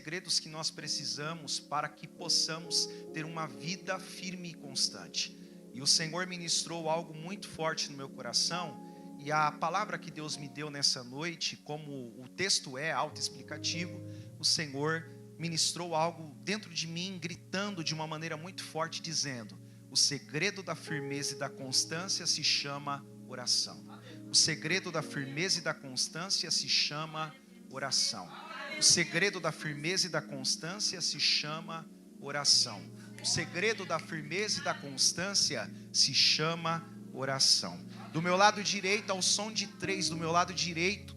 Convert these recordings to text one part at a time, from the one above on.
segredos que nós precisamos para que possamos ter uma vida firme e constante. E o Senhor ministrou algo muito forte no meu coração, e a palavra que Deus me deu nessa noite, como o texto é autoexplicativo, o Senhor ministrou algo dentro de mim, gritando de uma maneira muito forte, dizendo: o segredo da firmeza e da constância se chama oração. O segredo da firmeza e da constância se chama oração. O segredo da firmeza e da constância se chama oração. O segredo da firmeza e da constância se chama oração. Do meu lado direito, ao som de 3, do meu lado direito,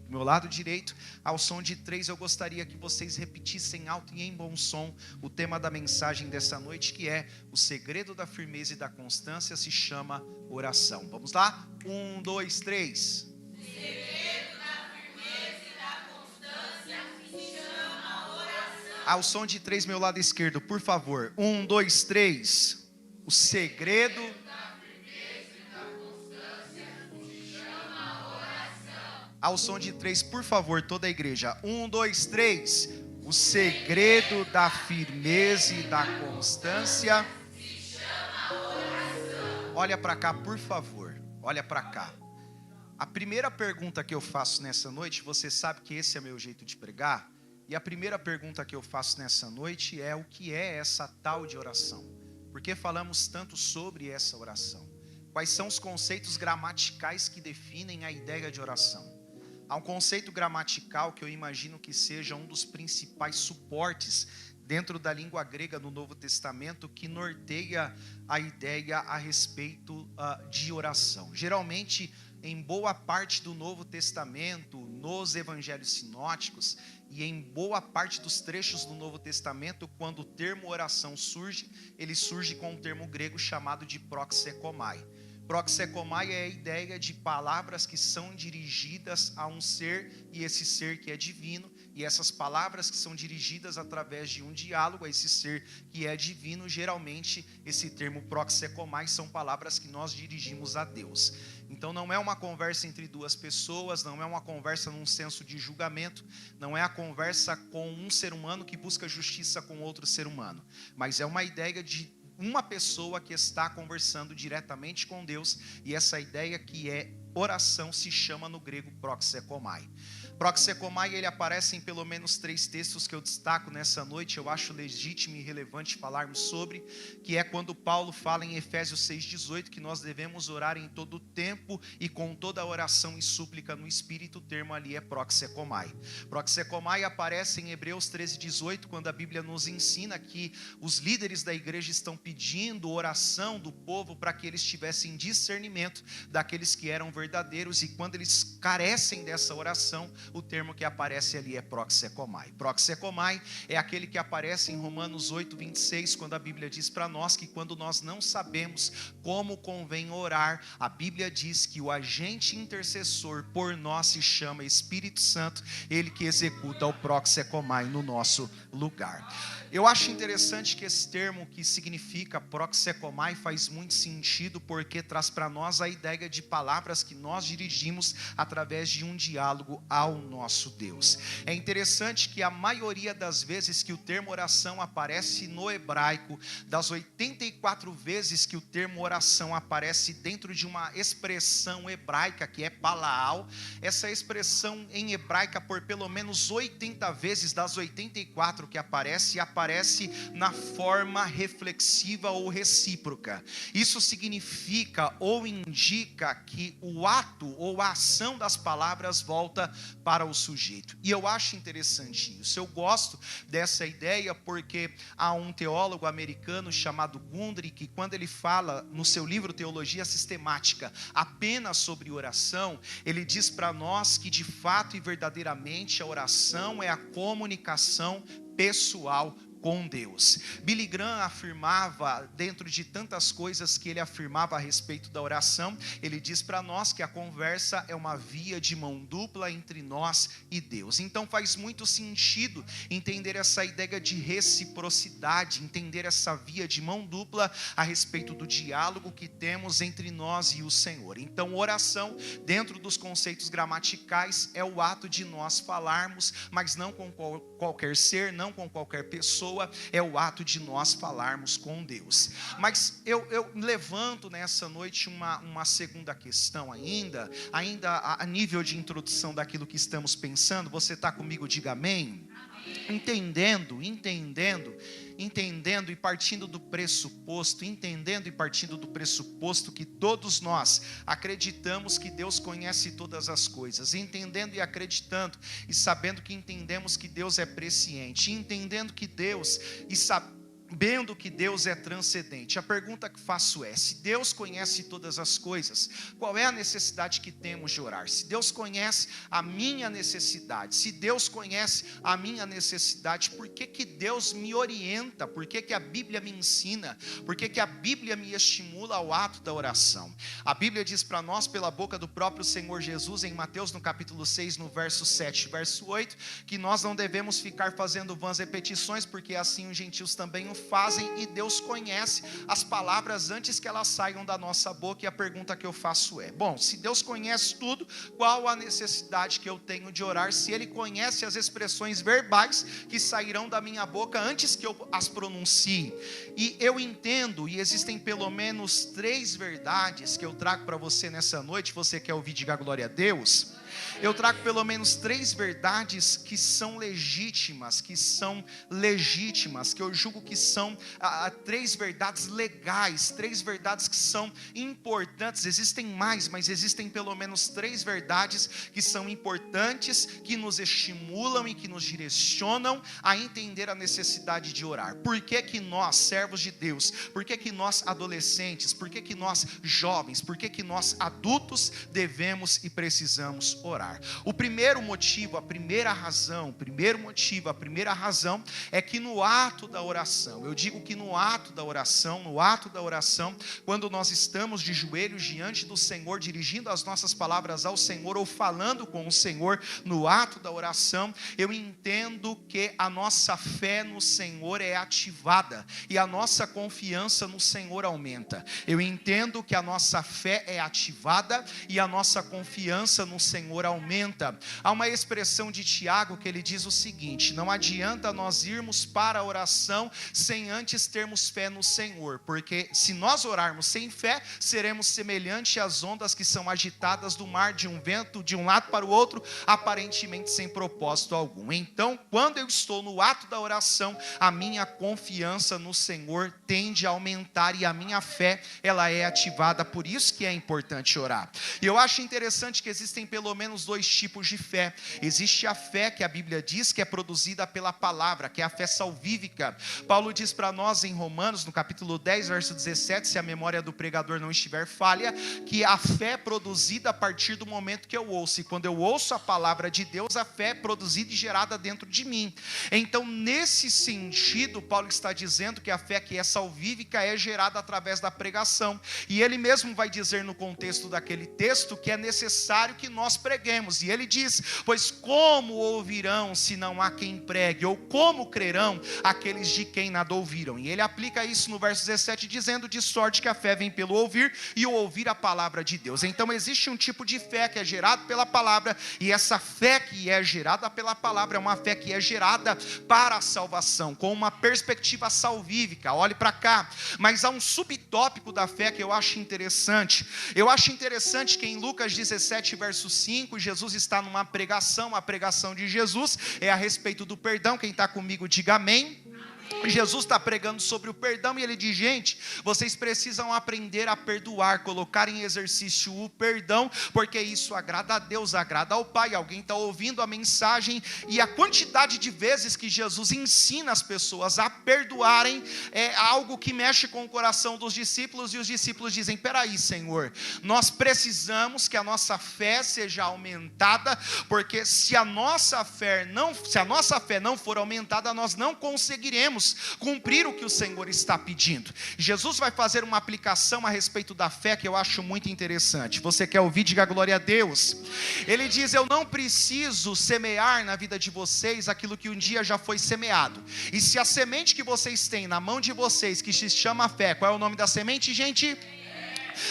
ao som de 3, eu gostaria que vocês repetissem alto e em bom som o tema da mensagem dessa noite, que é: o segredo da firmeza e da constância se chama oração. Vamos lá? 1, 2, 3. O segredo da firmeza e da constância se chama oração. Ao som de 3, meu lado esquerdo, por favor. 1, 2, 3. O segredo ao som de 3, por favor, toda a igreja. 1, 2, 3. O segredo da firmeza e da constância se chama oração. Olha para cá, por favor. Olha para cá. A primeira pergunta que eu faço nessa noite, você sabe que esse é meu jeito de pregar, e a primeira pergunta que eu faço nessa noite é: o que é essa tal de oração? Por que falamos tanto sobre essa oração? Quais são os conceitos gramaticais que definem a ideia de oração? Há um conceito gramatical que eu imagino que seja um dos principais suportes dentro da língua grega no Novo Testamento, que norteia a ideia a respeito de oração. Geralmente, em boa parte do Novo Testamento, nos evangelhos sinóticos e em boa parte dos trechos do Novo Testamento, quando o termo oração surge, ele surge com um termo grego chamado de proxekomai. Proxekomai é a ideia de palavras que são dirigidas a um ser, e esse ser que é divino, e essas palavras que são dirigidas através de um diálogo a esse ser que é divino. Geralmente esse termo proxekomai são palavras que nós dirigimos a Deus. Então não é uma conversa entre duas pessoas, não é uma conversa num senso de julgamento, não é a conversa com um ser humano que busca justiça com outro ser humano, mas é uma ideia de uma pessoa que está conversando diretamente com Deus, e essa ideia que é oração se chama no grego proxekomai. Proxekomai, ele aparece em pelo menos 3 textos que eu destaco nessa noite. Eu acho legítimo e relevante falarmos sobre, que é quando Paulo fala em Efésios 6,18, que nós devemos orar em todo o tempo e com toda oração e súplica no Espírito. O termo ali é proxekomai. Proxekomai aparece em Hebreus 13,18, quando a Bíblia nos ensina que os líderes da igreja estão pedindo oração do povo para que eles tivessem discernimento daqueles que eram verdadeiros, e quando eles carecem dessa oração, o termo que aparece ali é proxekomai. Proxekomai é aquele que aparece em Romanos 8,26, quando a Bíblia diz para nós que quando nós não sabemos como convém orar, a Bíblia diz que o agente intercessor por nós se chama Espírito Santo, ele que executa o proxekomai no nosso lugar. Eu acho interessante que esse termo que significa proxekomai faz muito sentido, porque traz para nós a ideia de palavras que nós dirigimos através de um diálogo ao nosso Deus. É interessante que a maioria das vezes que o termo oração aparece no hebraico, das 84 vezes que o termo oração aparece dentro de uma expressão hebraica que é palaal, essa expressão em hebraica, por pelo menos 80 vezes das 84 que aparece na forma reflexiva ou recíproca. Isso significa ou indica que o ato ou a ação das palavras volta para o sujeito. E eu acho interessante isso. Eu gosto dessa ideia porque há um teólogo americano chamado Gundry, que quando ele fala no seu livro Teologia Sistemática apenas sobre oração, ele diz para nós que de fato e verdadeiramente a oração é a comunicação pessoal com Deus. Billy Graham afirmava, dentro de tantas coisas que ele afirmava a respeito da oração, ele diz para nós que a conversa é uma via de mão dupla entre nós e Deus. Então faz muito sentido entender essa ideia de reciprocidade, entender essa via de mão dupla a respeito do diálogo que temos entre nós e o Senhor. Então oração, dentro dos conceitos gramaticais, é o ato de nós falarmos, mas não com qualquer ser, não com qualquer pessoa, é o ato de nós falarmos com Deus. Mas eu levanto nessa noite uma segunda questão ainda a nível de introdução daquilo que estamos pensando. Você está comigo? Diga amém. Entendendo e partindo do pressuposto que todos nós acreditamos que Deus conhece todas as coisas, entendendo e acreditando e sabendo que entendemos que Deus é presciente, entendendo que Deus e sabendo que Deus é transcendente. A pergunta que faço é: se Deus conhece todas as coisas, qual é a necessidade que temos de orar? Se Deus conhece a minha necessidade, se Deus conhece a minha necessidade, por que Deus me orienta? Por que a Bíblia me ensina? Por que a Bíblia me estimula ao ato da oração? A Bíblia diz para nós, pela boca do próprio Senhor Jesus, em Mateus no capítulo 6, no verso 7, verso 8, que nós não devemos ficar fazendo vãs repetições, porque assim os gentios também o fazem, e Deus conhece as palavras antes que elas saiam da nossa boca. E a pergunta que eu faço é: bom, se Deus conhece tudo, qual a necessidade que eu tenho de orar, se Ele conhece as expressões verbais que sairão da minha boca antes que eu as pronuncie? E eu entendo, e existem pelo menos 3 verdades que eu trago para você nessa noite. Você quer ouvir? Diga glória a Deus. Eu trago pelo menos 3 verdades que são legítimas, que eu julgo que são 3 verdades legais, 3 verdades que são importantes. Existem mais, mas existem pelo menos 3 verdades que são importantes, que nos estimulam e que nos direcionam a entender a necessidade de orar. Por que nós, servos de Deus, por que nós adolescentes, por que nós jovens, por que nós adultos devemos e precisamos orar? O primeiro motivo, a primeira razão é que no ato da oração, eu digo que no ato da oração, quando nós estamos de joelhos diante do Senhor, dirigindo as nossas palavras ao Senhor ou falando com o Senhor, no ato da oração, eu entendo que a nossa fé no Senhor é ativada e a nossa confiança no Senhor aumenta. Eu entendo que a nossa fé é ativada e a nossa confiança no Senhor aumenta. Há uma expressão de Tiago que ele diz o seguinte: não adianta nós irmos para a oração sem antes termos fé no Senhor, porque se nós orarmos sem fé, seremos semelhantes às ondas que são agitadas do mar, de um vento de um lado para o outro, aparentemente sem propósito algum. Então, quando eu estou no ato da oração, a minha confiança no Senhor tende a aumentar e a minha fé, ela é ativada. Por isso que é importante orar. E eu acho interessante que existem pelo menos 2 tipos de fé. Existe a fé que a Bíblia diz que é produzida pela palavra, que é a fé salvífica. Paulo diz para nós em Romanos, no capítulo 10, verso 17, se a memória do pregador não estiver falha, que a fé é produzida a partir do momento que eu ouço. E quando eu ouço a palavra de Deus, a fé é produzida e gerada dentro de mim. Então, nesse sentido, Paulo está dizendo que a fé que é salvífica é gerada através da pregação. E ele mesmo vai dizer no contexto daquele texto que é necessário que nós preguemos. E ele diz: pois como ouvirão se não há quem pregue? Ou como crerão aqueles de quem nada ouviram? E ele aplica isso no verso 17, dizendo: de sorte que a fé vem pelo ouvir, e o ouvir a palavra de Deus. Então existe um tipo de fé que é gerado pela palavra, e essa fé que é gerada pela palavra é uma fé que é gerada para a salvação, com uma perspectiva salvífica. Olhe para cá. Mas há um subtópico da fé que eu acho interessante. Eu acho interessante que em Lucas 17, verso 5, Jesus está numa pregação. A pregação de Jesus é a respeito do perdão. Quem está comigo, diga amém. Jesus está pregando sobre o perdão e ele diz: gente, vocês precisam aprender a perdoar, colocar em exercício o perdão, porque isso agrada a Deus, agrada ao Pai. Alguém está ouvindo a mensagem, e a quantidade de vezes que Jesus ensina as pessoas a perdoarem é algo que mexe com o coração dos discípulos, e os discípulos dizem: peraí, Senhor, nós precisamos que a nossa fé seja aumentada, porque se a nossa fé não for aumentada, nós não conseguiremos podemos cumprir o que o Senhor está pedindo. Jesus vai fazer uma aplicação a respeito da fé que eu acho muito interessante. Você quer ouvir? Diga glória a Deus. Ele diz: eu não preciso semear na vida de vocês aquilo que um dia já foi semeado. E se a semente que vocês têm na mão de vocês, que se chama fé, qual é o nome da semente, gente?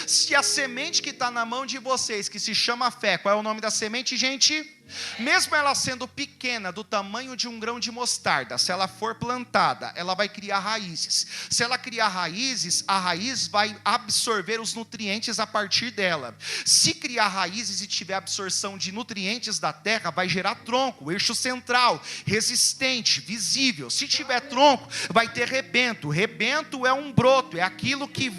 Se a semente que está na mão de vocês, que se chama fé, qual é o nome da semente, gente? Mesmo ela sendo pequena, do tamanho de um grão de mostarda, se ela for plantada, ela vai criar raízes. Se ela criar raízes, a raiz vai absorver os nutrientes a partir dela. Se criar raízes e tiver absorção de nutrientes da terra, vai gerar tronco, eixo central, resistente, visível. Se tiver tronco, vai ter rebento. Rebento é um broto, é aquilo que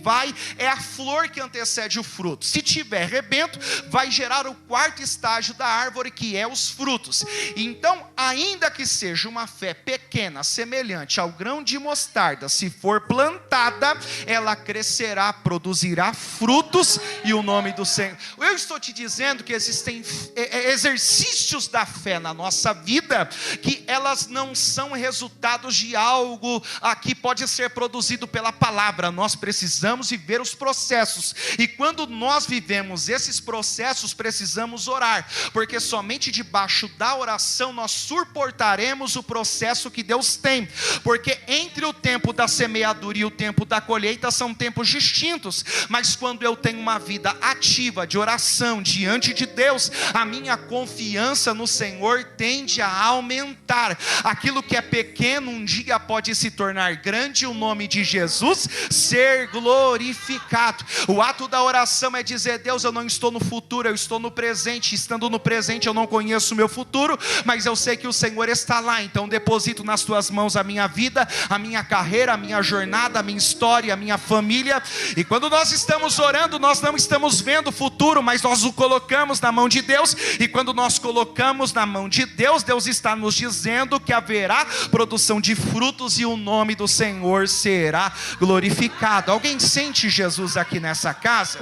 é a flor que antecede o fruto. Se tiver rebento, vai gerar o quarto estágio da árvore, que é os frutos. Então, ainda que seja uma fé pequena, semelhante ao grão de mostarda, se for plantada, ela crescerá, produzirá frutos, e o nome do Senhor. Eu estou te dizendo que existem exercícios da fé na nossa vida, que elas não são resultados de algo que pode ser produzido pela palavra. Nós precisamos viver os processos, e quando nós vivemos esses processos, precisamos orar, porque somente debaixo da oração nós suportaremos o processo que Deus tem, porque entre o tempo da semeadura e o tempo da colheita são tempos distintos, mas quando eu tenho uma vida ativa de oração diante de Deus, a minha confiança no Senhor tende a aumentar. Aquilo que é pequeno um dia pode se tornar grande, e o nome de Jesus ser glorificado. O ato da oração é dizer: Deus, eu não estou no futuro, eu estou no presente. Estando no presente eu não conheço o meu futuro, mas eu sei que o Senhor está lá. Então deposito nas tuas mãos a minha vida, a minha carreira, a minha jornada, a minha história, a minha família. E quando nós estamos orando, nós não estamos vendo o futuro, mas nós o colocamos na mão de Deus. E quando nós colocamos na mão de Deus, Deus está nos dizendo que haverá produção de frutos, e o nome do Senhor será glorificado. Alguém sente Jesus aqui nessa casa?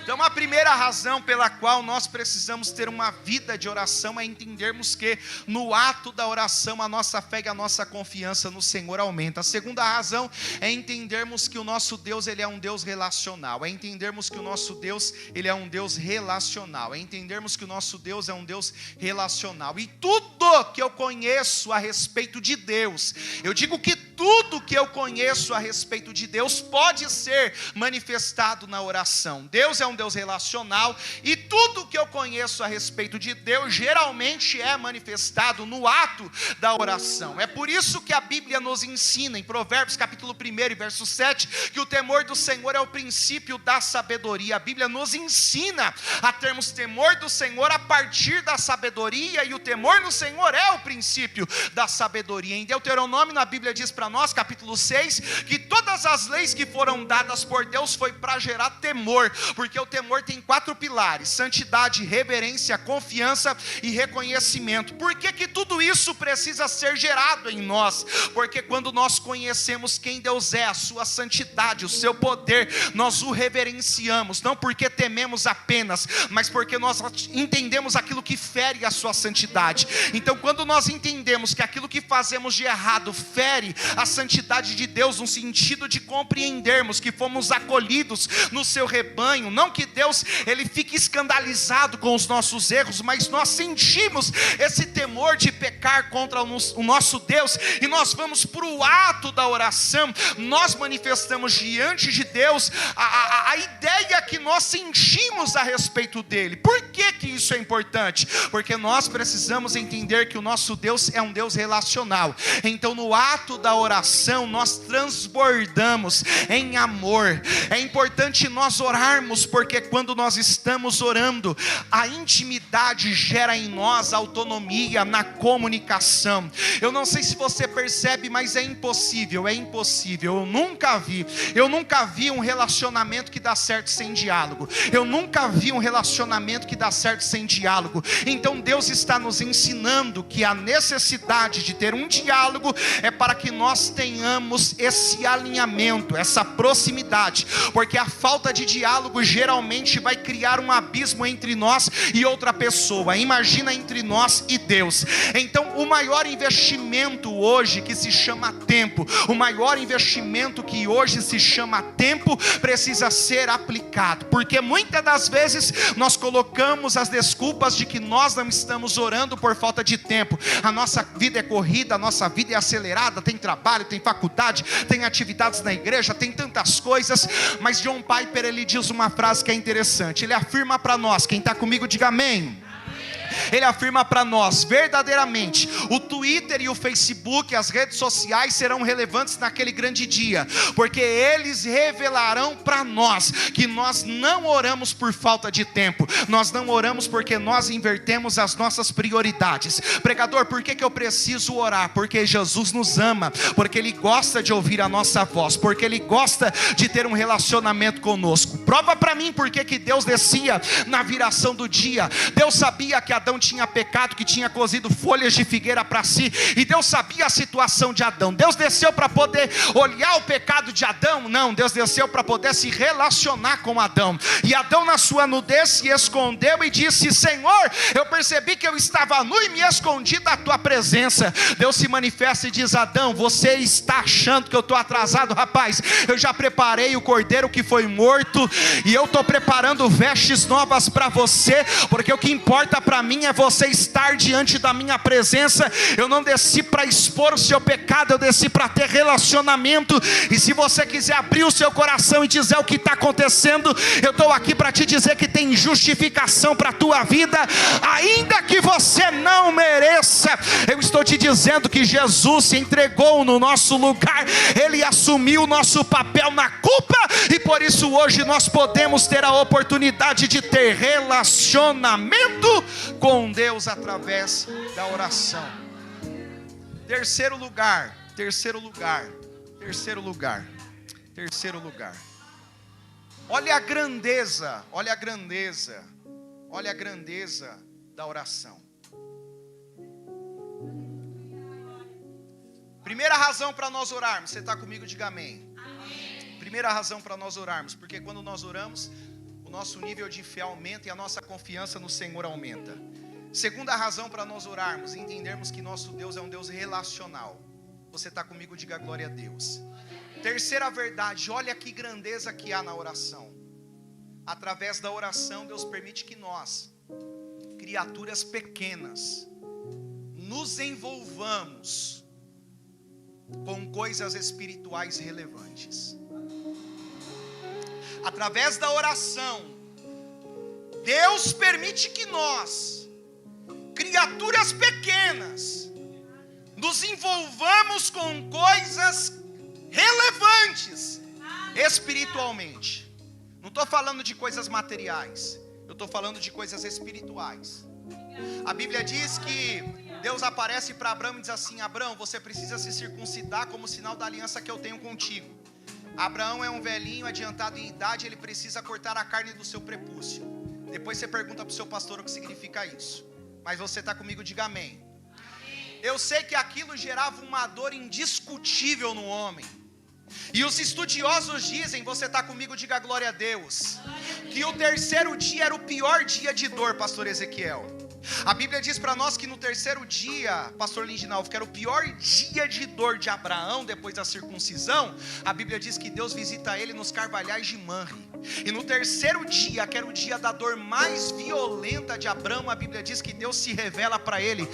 Então, a primeira razão pela qual nós precisamos ter uma vida de oração é entendermos que no ato da oração a nossa fé e a nossa confiança no Senhor aumenta. A segunda razão é entendermos que o nosso Deus, ele é um Deus relacional. É entendermos que o nosso Deus, ele é um Deus relacional. É entendermos que o nosso Deus é um Deus relacional. E tudo que eu conheço a respeito de Deus, eu digo que tudo que eu conheço a respeito de Deus pode ser manifestado na oração. Deus é um Deus relacional, e tudo que eu conheço a respeito de Deus geralmente é manifestado no ato da oração. É por isso que a Bíblia nos ensina em Provérbios capítulo 1 verso 7 que o temor do Senhor é o princípio da sabedoria. A Bíblia nos ensina a termos temor do Senhor a partir da sabedoria, e o temor no Senhor é o princípio da sabedoria. Em Deuteronômio, na Bíblia diz para nós, capítulo 6, que todas as leis que foram dadas por Deus foi para gerar temor, porque o temor tem 4 pilares: santidade, reverência, confiança e reconhecimento. Por que tudo isso precisa ser gerado em nós? Porque quando nós conhecemos quem Deus é, a sua santidade, o seu poder, nós o reverenciamos, não porque tememos apenas, mas porque nós entendemos aquilo que fere a sua santidade. Então, quando nós entendemos que aquilo que fazemos de errado fere a santidade de Deus, no sentido de compreendermos que fomos acolhidos no seu rebanho, não que Deus ele fique escandalizado com os nossos erros, mas nós sentimos esse temor de pecar contra o nosso Deus, e nós vamos para o ato da oração, nós manifestamos diante de Deus a ideia que nós sentimos a respeito dele. Por que isso é importante? Porque nós precisamos entender que o nosso Deus é um Deus relacional. Então, no ato da oração, nós transbordamos em amor. É importante nós orarmos, porque quando nós estamos orando, a intimidade gera em nós autonomia na comunicação. Eu não sei se você percebe, mas é impossível. Eu nunca vi um relacionamento que dá certo sem diálogo. Eu nunca vi um relacionamento que dá certo sem diálogo. Então Deus está nos ensinando que a necessidade de ter um diálogo é para que nós tenhamos esse alinhamento, essa proximidade, porque a falta de diálogo gera literalmente vai criar um abismo entre nós e outra pessoa. Imagina entre nós e Deus. Então o maior investimento hoje, que se chama tempo, o maior investimento que hoje se chama tempo, precisa ser aplicado, porque muitas das vezes nós colocamos as desculpas de que nós não estamos orando por falta de tempo. A nossa vida é corrida, a nossa vida é acelerada, tem trabalho, tem faculdade, tem atividades na igreja, tem tantas coisas. Mas John Piper, ele diz uma frase que é interessante. Ele afirma para nós, quem está comigo diga amém. Ele afirma para nós, verdadeiramente, o Twitter e o Facebook, as redes sociais serão relevantes naquele grande dia, porque eles revelarão para nós que nós não oramos por falta de tempo, nós não oramos porque nós invertemos as nossas prioridades. Pregador, por que eu preciso orar? Porque Jesus nos ama, porque Ele gosta de ouvir a nossa voz, porque Ele gosta de ter um relacionamento conosco. Prova para mim por que Deus descia na viração do dia. Deus sabia que Adão tinha pecado, que tinha cozido folhas de figueira para si, e Deus sabia a situação de Adão. Deus desceu para poder olhar o pecado de Adão? Não, Deus desceu para poder se relacionar com Adão. E Adão, na sua nudez, se escondeu e disse: Senhor, eu percebi que eu estava nu e me escondi da tua presença. Deus se manifesta e diz: Adão, você está achando que eu estou atrasado? Rapaz, eu já preparei o cordeiro que foi morto, e eu estou preparando vestes novas para você, porque o que importa para mim é você estar diante da minha presença. Eu não desci para expor o seu pecado, eu desci para ter relacionamento. E se você quiser abrir o seu coração e dizer o que está acontecendo, eu estou aqui para te dizer que tem justificação para a tua vida, ainda que você não mereça. Eu estou te dizendo que Jesus se entregou no nosso lugar, Ele assumiu o nosso papel na culpa, e por isso hoje nós podemos ter a oportunidade de ter relacionamento com Deus através da oração. Terceiro lugar. Olha a grandeza da oração. Primeira razão para nós orarmos, você está comigo? Diga amém. Primeira razão para nós orarmos, porque quando nós oramos, o nosso nível de fé aumenta e a nossa confiança no Senhor aumenta. Segunda razão para nós orarmos, entendermos que nosso Deus é um Deus relacional. Você está comigo? Diga glória a Deus. Terceira verdade, olha que grandeza que há na oração. Através da oração, Deus permite que nós, criaturas pequenas, nos envolvamos com coisas espirituais relevantes. Através da oração, Deus permite que nós, criaturas pequenas, nos envolvamos com coisas relevantes espiritualmente. Não estou falando de coisas materiais, eu estou falando de coisas espirituais. A Bíblia diz que Deus aparece para Abraão e diz assim: Abraão, você precisa se circuncidar como sinal da aliança que eu tenho contigo. Abraão é um velhinho adiantado em idade, ele precisa cortar a carne do seu prepúcio. Depois você pergunta para o seu pastor o que significa isso. Mas você está comigo? Diga amém. Eu sei que aquilo gerava uma dor indiscutível no homem. E os estudiosos dizem, você está comigo? Diga glória a Deus, que o terceiro dia era o pior dia de dor, pastor Ezequiel. A Bíblia diz para nós que no terceiro dia, pastor Lindinalvo, que era o pior dia de dor de Abraão depois da circuncisão, a Bíblia diz que Deus visita ele nos carvalhais de Manre. E no terceiro dia, que era o dia da dor mais violenta de Abraão, a Bíblia diz que Deus se revela para ele,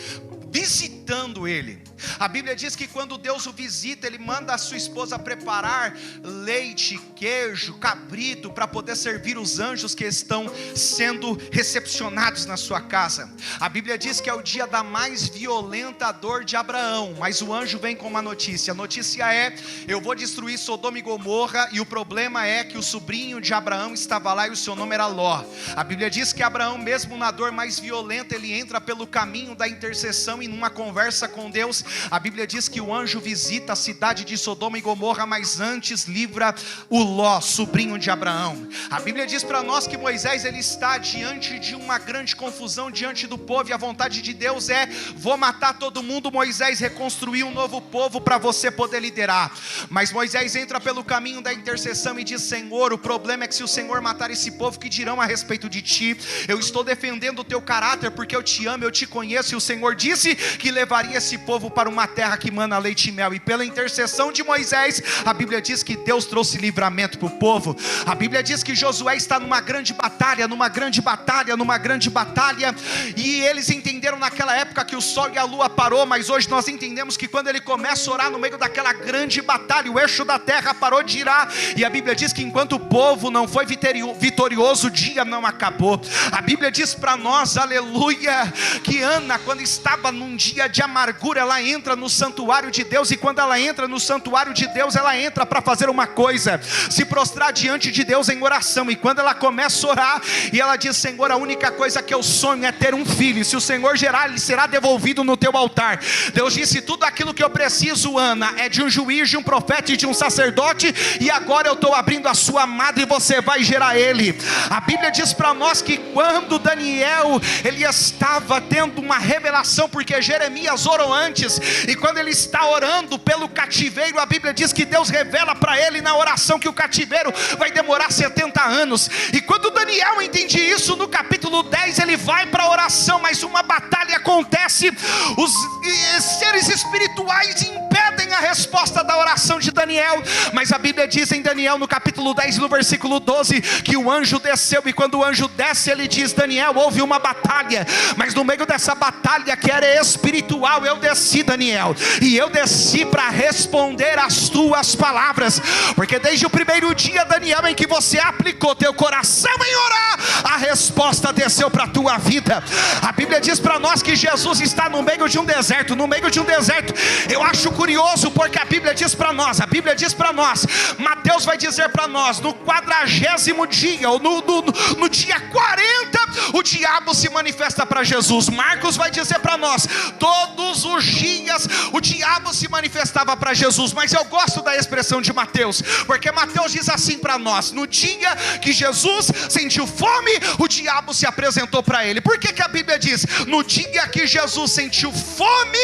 visitando ele. A Bíblia diz que quando Deus o visita, ele manda a sua esposa preparar leite, queijo, cabrito, para poder servir os anjos que estão sendo recepcionados na sua casa. A Bíblia diz que é o dia da mais violenta dor de Abraão, mas o anjo vem com uma notícia. A notícia é: eu vou destruir Sodoma e Gomorra, e o problema é que o sobrinho de Abraão estava lá e o seu nome era Ló. A Bíblia diz que Abraão, mesmo na dor mais violenta, ele entra pelo caminho da intercessão e numa conversa com Deus, a Bíblia diz que o anjo visita a cidade de Sodoma e Gomorra, mas antes livra o Ló, sobrinho de Abraão. A Bíblia diz para nós que Moisés ele está diante de uma grande confusão diante do povo, e a vontade de Deus é: vou matar todo mundo. Moisés, reconstruir um novo povo para você poder liderar. Mas Moisés entra pelo caminho da intercessão e diz: Senhor, o problema é que se o Senhor matar esse povo, que dirão a respeito de ti? Eu estou defendendo o teu caráter porque eu te amo, eu te conheço, e o Senhor disse que levaria esse povo para uma terra que mana leite e mel. E pela intercessão de Moisés, a Bíblia diz que Deus trouxe livramento para o povo. A Bíblia diz que Josué está numa grande batalha, e eles entenderam naquela época que o sol e a lua parou, mas hoje nós entendemos que quando ele começa a orar no meio daquela grande batalha, o eixo da terra parou de girar, e a Bíblia diz que enquanto o povo não foi vitorioso, o dia não acabou. A Bíblia diz para nós, aleluia, que Ana, quando estava num dia de amargura, ela entra no santuário de Deus, e quando ela entra no santuário de Deus, ela entra para fazer uma coisa: se prostrar diante de Deus em oração. E quando ela começa a orar, e ela diz: Senhor, a única coisa que eu sonho é ter um filho, e se o Senhor gerar, ele será devolvido no teu altar. Deus disse: tudo aquilo que eu preciso, Ana, é de um juiz, de um profeta e de um sacerdote, e agora eu estou abrindo a sua madre e você vai gerar ele. A Bíblia diz para nós que quando Daniel, ele estava tendo uma revelação, porque Jeremias orou antes, e quando ele está orando pelo cativeiro, a Bíblia diz que Deus revela para ele na oração que o cativeiro vai demorar 70 anos, e quando Daniel entende isso, no capítulo 10 ele vai para a oração, mas uma batalha acontece, os seres espirituais impedem a resposta da oração de Daniel, mas a Bíblia diz em Daniel no capítulo 10, no versículo 12, que o anjo desceu, e quando o anjo desce, ele diz: Daniel, houve uma batalha, mas no meio dessa batalha que era espiritual, eu desci, Daniel, e eu desci para responder as tuas palavras, porque desde o primeiro dia, Daniel, em que você aplicou teu coração em orar, a resposta desceu para a tua vida. A Bíblia diz para nós que Jesus está no meio de um deserto, eu acho curioso, porque a Bíblia diz para nós, Mateus vai dizer para nós, no 40º dia, ou no dia 40, o diabo se manifesta para Jesus. Marcos vai dizer para nós, todos os dias o diabo se manifestava para Jesus, mas eu gosto da expressão de Mateus, porque Mateus diz assim para nós: no dia que Jesus sentiu fome, o diabo se apresentou para ele. Por que a Bíblia diz, no dia que Jesus sentiu fome,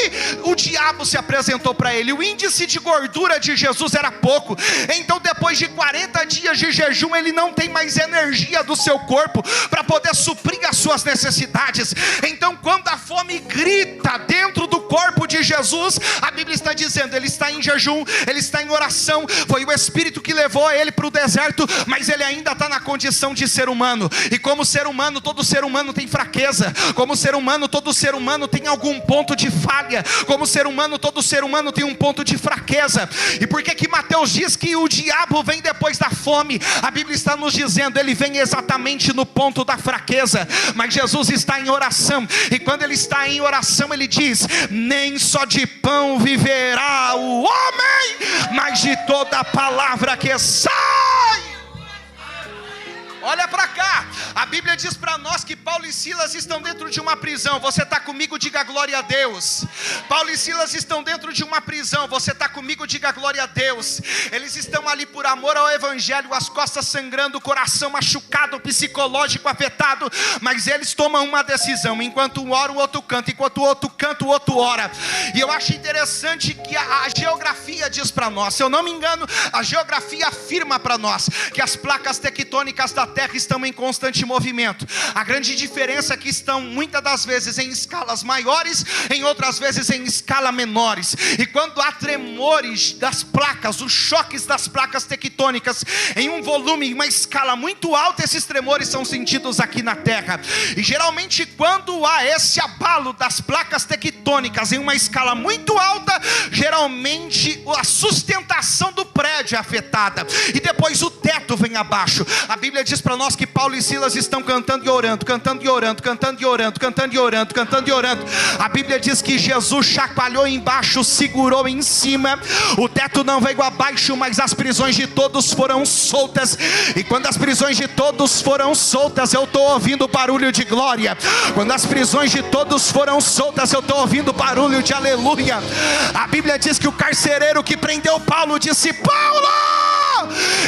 o diabo se apresentou para ele? O índice de gordura de Jesus era pouco, então depois de 40 dias de jejum, ele não tem mais energia do seu corpo para poder suprir as suas necessidades. Então quando a fome grita dentro do corpo de Jesus, a Bíblia está dizendo, ele está em jejum, ele está em oração, foi o Espírito que levou ele para o deserto, mas ele ainda está na condição de ser humano, e como ser humano, todo ser humano tem fraqueza, como ser humano, todo ser humano tem algum ponto de falha, como ser humano, todo ser humano tem um ponto de fraqueza. E por que Mateus diz que o diabo vem depois da fome? A Bíblia está nos dizendo, ele vem exatamente no ponto da fraqueza, mas Jesus está em oração, e quando ele está em oração, ele diz: nem só de pão viverá o homem, mas de toda palavra que sai. Olha para cá, a Bíblia diz para nós que Paulo e Silas estão dentro de uma prisão. Você está comigo? Diga glória a Deus. Paulo e Silas estão dentro de uma prisão. Você está comigo? Diga glória a Deus. Eles estão ali por amor ao Evangelho, as costas sangrando, o coração machucado, o psicológico afetado, mas eles tomam uma decisão. Enquanto um ora, o outro canta, enquanto o outro canta, o outro ora. E eu acho interessante que a geografia diz para nós, se eu não me engano, a geografia afirma para nós que as placas tectônicas da terra estão em constante movimento. A grande diferença é que estão muitas das vezes em escalas maiores, em outras vezes em escala menores. E quando há tremores das placas, os choques das placas tectônicas em um volume, em uma escala muito alta, esses tremores são sentidos aqui na terra. E geralmente quando há esse abalo das placas tectônicas em uma escala muito alta, geralmente a sustentação do prédio é afetada, e depois o teto vem abaixo. A Bíblia diz para nós que Paulo e Silas estão cantando e orando, cantando e orando, cantando e orando, cantando e orando, cantando e orando. A Bíblia diz que Jesus chacoalhou embaixo, segurou em cima, o teto não veio abaixo, mas as prisões de todos foram soltas. E quando as prisões de todos foram soltas, eu estou ouvindo barulho de glória. Quando as prisões de todos foram soltas, eu estou ouvindo barulho de aleluia. A Bíblia diz que o carcereiro que prendeu Paulo disse: Paulo,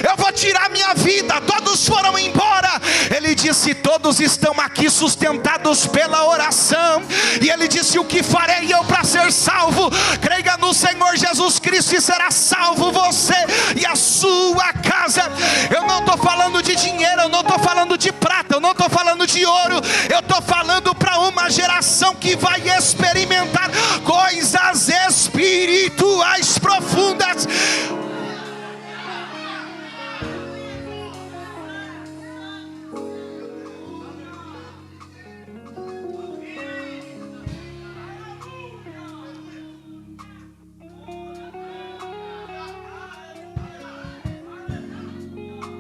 eu vou tirar minha vida. Todos foram embora. Ele disse: todos estão aqui sustentados pela oração. E ele disse: o que farei eu para ser salvo? Creia no Senhor Jesus Cristo e será salvo você e a sua casa. Eu não estou falando de dinheiro, eu não estou falando de prata, eu não estou falando de ouro. Eu estou falando para uma geração que vai experimentar coisas espirituais profundas.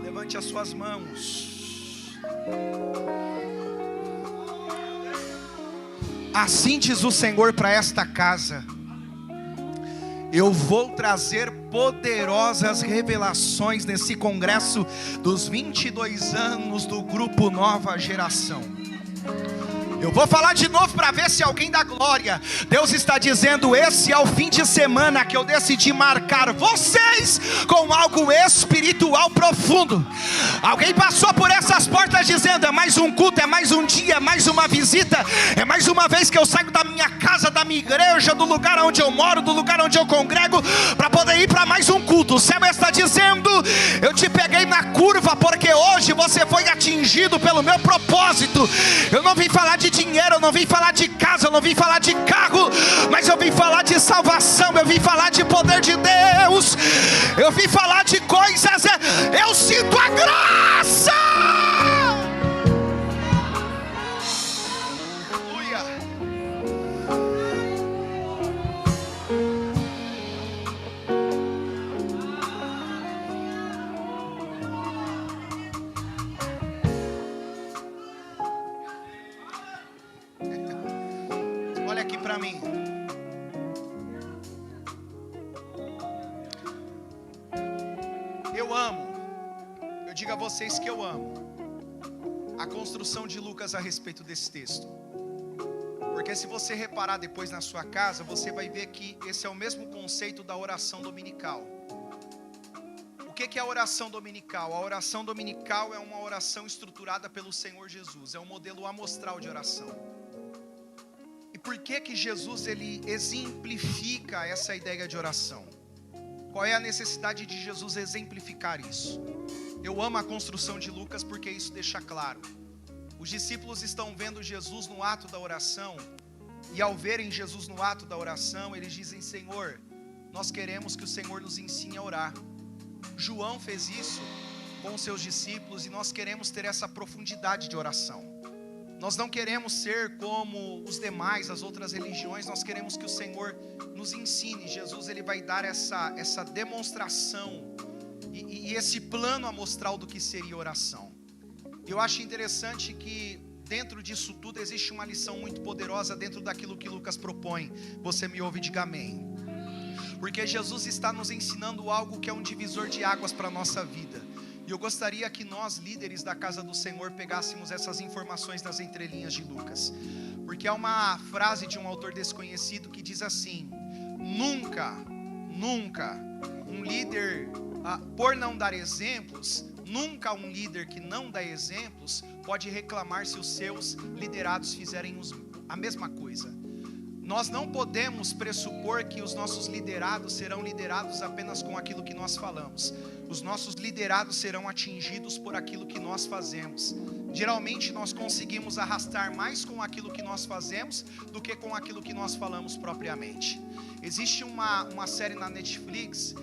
Levante as suas mãos. Assim diz o Senhor para esta casa: eu vou trazer poderosas revelações nesse congresso dos 22 anos do grupo Nova Geração. Eu vou falar de novo para ver se alguém dá glória. Deus está dizendo: esse é o fim de semana que eu decidi marcar vocês com algo espiritual profundo. Alguém passou por essas portas dizendo: é mais um culto, é mais um dia, é mais uma visita, é mais uma vez que eu saio da minha casa, da minha igreja, do lugar onde eu moro, do lugar onde eu congrego, para poder ir para mais um culto. O céu está dizendo: eu te peguei na curva, porque hoje você foi atingido pelo meu propósito. Eu não vim falar de dinheiro, eu não vim falar de casa, eu não vim falar de carro, mas eu vim falar de salvação, eu vim falar de poder de Deus, eu vim falar de coisas. Eu sinto a graça. Aleluia. Olha aqui para mim. Eu amo, eu digo a vocês que eu amo a construção de Lucas a respeito desse texto. Porque se você reparar depois na sua casa, você vai ver que esse é o mesmo conceito da oração dominical. O que é a oração dominical? A oração dominical é uma oração estruturada pelo Senhor Jesus, é um modelo amostral de oração. E por que Jesus ele exemplifica essa ideia de oração? Qual é a necessidade de Jesus exemplificar isso? Eu amo a construção de Lucas porque isso deixa claro. Os discípulos estão vendo Jesus no ato da oração, e ao verem Jesus no ato da oração, eles dizem: Senhor, nós queremos que o Senhor nos ensine a orar. João fez isso com os seus discípulos, e nós queremos ter essa profundidade de oração. Nós não queremos ser como os demais, as outras religiões. Nós queremos que o Senhor nos ensine. Jesus ele vai dar essa demonstração e esse plano amostral do que seria oração. Eu acho interessante que dentro disso tudo existe uma lição muito poderosa dentro daquilo que Lucas propõe. Você me ouve, diga amém. Porque Jesus está nos ensinando algo que é um divisor de águas para a nossa vida. E eu gostaria que nós, líderes da casa do Senhor, pegássemos essas informações nas entrelinhas de Lucas. Porque há uma frase de um autor desconhecido que diz assim: nunca um líder, por não dar exemplos, nunca um líder que não dá exemplos pode reclamar se os seus liderados fizerem a mesma coisa. Nós não podemos pressupor que os nossos liderados serão liderados apenas com aquilo que nós falamos. Os nossos liderados serão atingidos por aquilo que nós fazemos. Geralmente nós conseguimos arrastar mais com aquilo que nós fazemos do que com aquilo que nós falamos propriamente. Existe uma série na Netflix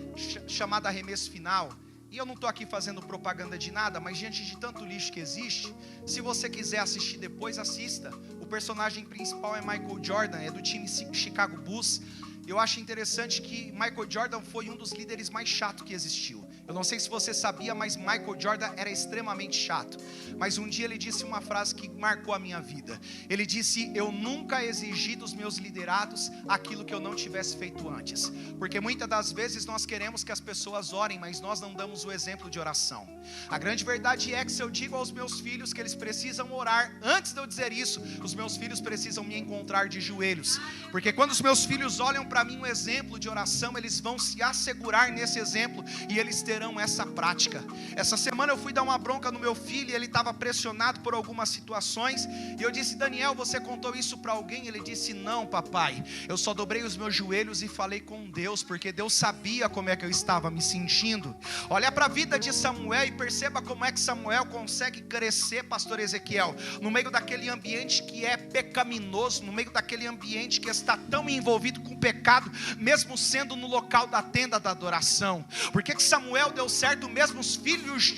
chamada Arremesso Final. E eu não estou aqui fazendo propaganda de nada, mas diante de tanto lixo que existe, se você quiser assistir depois, assista. O personagem principal é Michael Jordan, é do time Chicago Bulls. Eu acho interessante que Michael Jordan foi um dos líderes mais chatos que existiu. Eu não sei se você sabia, mas Michael Jordan era extremamente chato. Mas um dia ele disse uma frase que marcou a minha vida. Ele disse: eu nunca exigi dos meus liderados aquilo que eu não tivesse feito antes. Porque muitas das vezes nós queremos que as pessoas orem, mas nós não damos o exemplo de oração. A grande verdade é que se eu digo aos meus filhos que eles precisam orar, antes de eu dizer isso, os meus filhos precisam me encontrar de joelhos. Porque quando os meus filhos olham para mim um exemplo de oração, eles vão se assegurar nesse exemplo e eles terão essa prática. Essa semana eu fui dar uma bronca no meu filho e ele estava pressionado por algumas situações, e eu disse: Daniel, você contou isso para alguém? Ele disse: não, papai, eu só dobrei os meus joelhos e falei com Deus, porque Deus sabia como é que eu estava me sentindo. Olha para a vida de Samuel e perceba como é que Samuel consegue crescer, pastor Ezequiel, no meio daquele ambiente que é pecaminoso, no meio daquele ambiente que está tão envolvido com o pecado, mesmo sendo no local da tenda da adoração. Por que Samuel deu certo, mesmo os filhos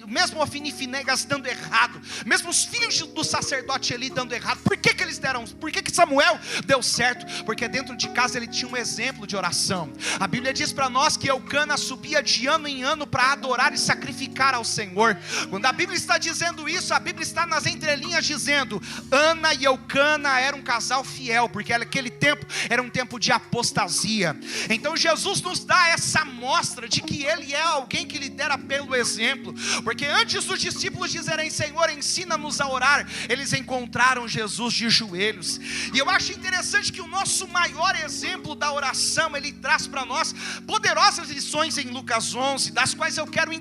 mesmo Ofni e Finéias dando errado, mesmo os filhos do sacerdote Eli dando errado? Por que eles deram? Por que Samuel deu certo? Porque dentro de casa ele tinha um exemplo de oração. A Bíblia diz para nós que Eucana subia de ano em ano para adorar e sacrificar ao Senhor. Quando a Bíblia está dizendo isso, a Bíblia está nas entrelinhas dizendo: Ana e Eucana eram um casal fiel, porque aquele tempo era um tempo de apostasia. Então Jesus nos dá essa mostra de que Ele é alguém que lidera pelo exemplo. Porque antes dos discípulos dizerem: Senhor, ensina-nos a orar, eles encontraram Jesus de joelhos. E eu acho interessante que o nosso maior exemplo da oração, ele traz para nós poderosas lições em Lucas 11, das quais eu quero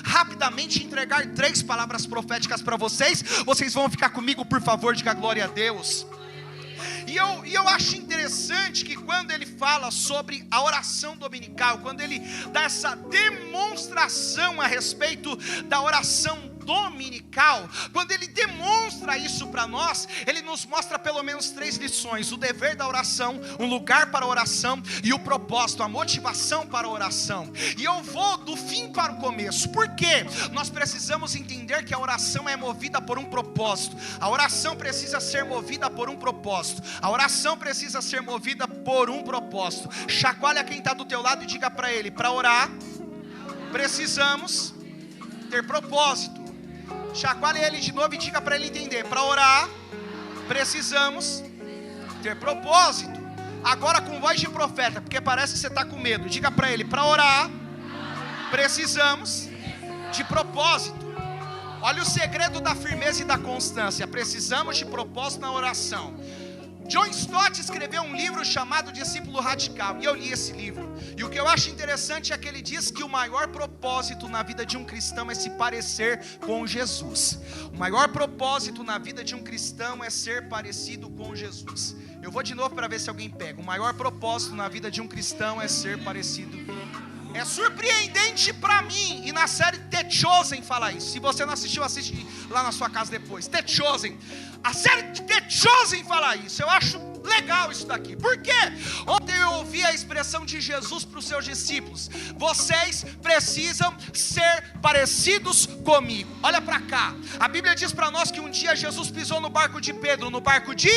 rapidamente entregar 3 palavras proféticas para vocês. Vocês vão ficar comigo, por favor, diga glória a Deus. E eu acho interessante que quando ele fala sobre a oração dominical, quando ele dá essa demonstração a respeito da oração dominical, quando ele demonstra isso para nós, ele nos mostra pelo menos 3 lições: o dever da oração, um lugar para a oração e o propósito, a motivação para a oração. E eu vou do fim para o começo. Por quê? Nós precisamos entender que a oração é movida por um propósito. A oração precisa ser movida por um propósito. A oração precisa ser movida por um propósito. Chacoalha quem está do teu lado e diga para ele: para orar precisamos ter propósito. Chacoalhe ele de novo e diga para ele entender: para orar precisamos ter propósito. Agora com voz de profeta, porque parece que você está com medo. Diga para ele: para orar precisamos de propósito. Olha o segredo da firmeza e da constância: precisamos de propósito na oração. John Stott escreveu um livro chamado Discípulo Radical, e eu li esse livro. E o que eu acho interessante é que ele diz que o maior propósito na vida de um cristão é se parecer com Jesus. O maior propósito na vida de um cristão é ser parecido com Jesus. Eu vou de novo para ver se alguém pega. O maior propósito na vida de um cristão é ser parecido. É surpreendente para mim, e na série The Chosen fala isso. Se você não assistiu, assiste lá na sua casa depois. The Chosen, a série The Chosen fala isso. Eu acho legal isso daqui. Por quê? Ontem eu ouvi a expressão de Jesus para os seus discípulos: vocês precisam ser parecidos comigo. Olha para cá, a Bíblia diz para nós que um dia Jesus pisou no barco de Pedro, no barco de...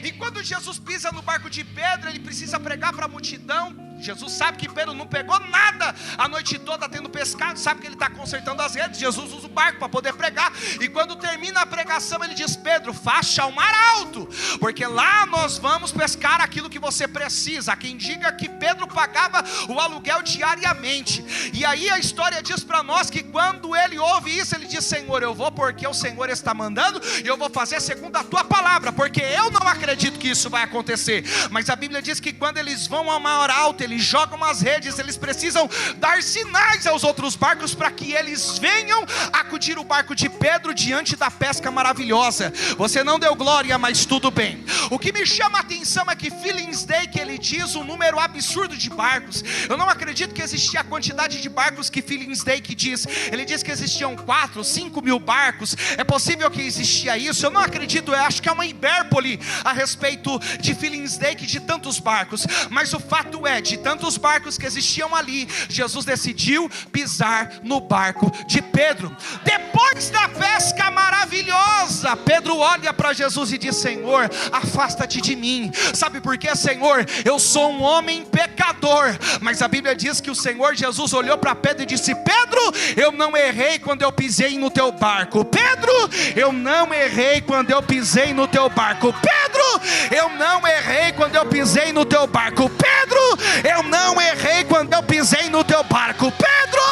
E quando Jesus pisa no barco de Pedro, ele precisa pregar para a multidão. Jesus sabe que Pedro não pegou nada a noite toda tendo pescado, sabe que ele está consertando as redes. Jesus usa o barco para poder pregar, e quando termina a pregação ele diz: Pedro, faça o mar alto, porque lá nós vamos pescar aquilo que você precisa. Há quem diga que Pedro pagava o aluguel diariamente. E aí a história diz para nós que quando ele ouve isso, ele diz: Senhor, eu vou porque o Senhor está mandando, e eu vou fazer segundo a tua palavra, porque eu não acredito que isso vai acontecer. Mas a Bíblia diz que quando eles vão ao mar alto, eles jogam as redes, eles precisam dar sinais aos outros barcos para que eles venham acudir o barco de Pedro diante da pesca maravilhosa. Você não deu glória, mas tudo bem. O que me chama a atenção é que Fillings Day, que ele diz um número absurdo de barcos. Eu não acredito que existia a quantidade de barcos que Fillings Day que diz. Ele diz que existiam 4, 5 mil barcos. É possível que existia isso? Eu não acredito. Eu acho que é uma hipérbole a respeito de Fillings Day, que de tantos barcos. Mas o fato é, de tantos barcos que existiam ali, Jesus decidiu pisar no barco de Pedro. Depois da pesca maravilhosa, Pedro olha para Jesus e diz: Senhor, afasta-te de mim. Sabe por quê, Senhor? Eu sou um homem pecador. Mas a Bíblia diz que o Senhor Jesus olhou para Pedro e disse: Pedro, eu não errei quando eu pisei no teu barco. Pedro, eu não errei quando eu pisei no teu barco. Pedro, eu não errei quando eu pisei no teu barco. Pedro, eu não errei quando eu pisei no teu barco. Pedro,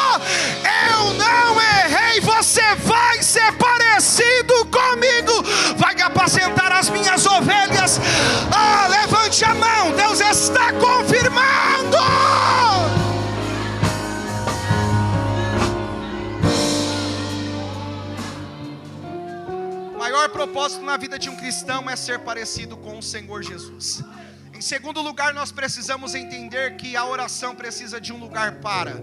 eu não errei. Você vai ser parecido comigo, vai apacentar as minhas ovelhas. Levante a mão, Deus está confirmando. O maior propósito na vida de um cristão é ser parecido com o Senhor Jesus. Em segundo lugar, nós precisamos entender que a oração precisa de um lugar para.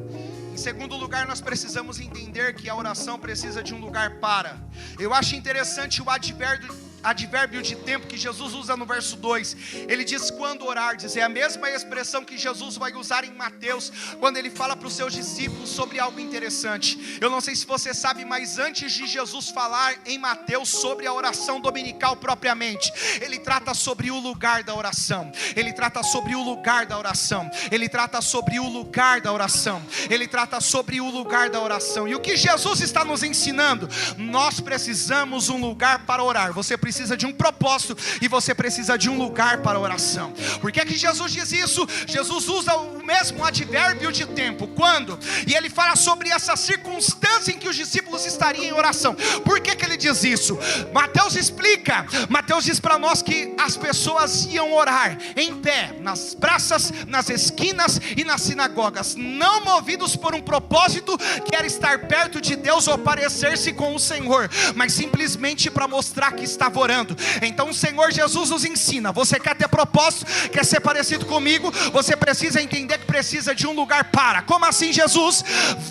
Em segundo lugar, nós precisamos entender que a oração precisa de um lugar para. Eu acho interessante o advérbio de tempo que Jesus usa no verso 2. Ele diz quando orar, é a mesma expressão que Jesus vai usar em Mateus, quando ele fala para os seus discípulos sobre algo interessante. Eu não sei se você sabe, mas antes de Jesus falar em Mateus sobre a oração dominical propriamente, ele trata sobre o lugar da oração. Ele trata sobre o lugar da oração. Ele trata sobre o lugar da oração. Ele trata sobre o lugar da oração. E o que Jesus está nos ensinando? Nós precisamos um lugar para orar. Você precisa de um propósito e você precisa de um lugar para oração. Por que Jesus diz isso? Jesus usa o mesmo advérbio de tempo. Quando? E ele fala sobre essa circunstância em que os discípulos estariam em oração. Por que ele diz isso? Mateus explica. Mateus diz para nós que as pessoas iam orar em pé, nas praças, nas esquinas e nas sinagogas, não movidos por um propósito que era estar perto de Deus ou parecer-se com o Senhor, mas simplesmente para mostrar que estava orando. Então o Senhor Jesus nos ensina: você quer ter propósito, quer ser parecido comigo, você precisa entender que precisa de um lugar para. Como assim, Jesus?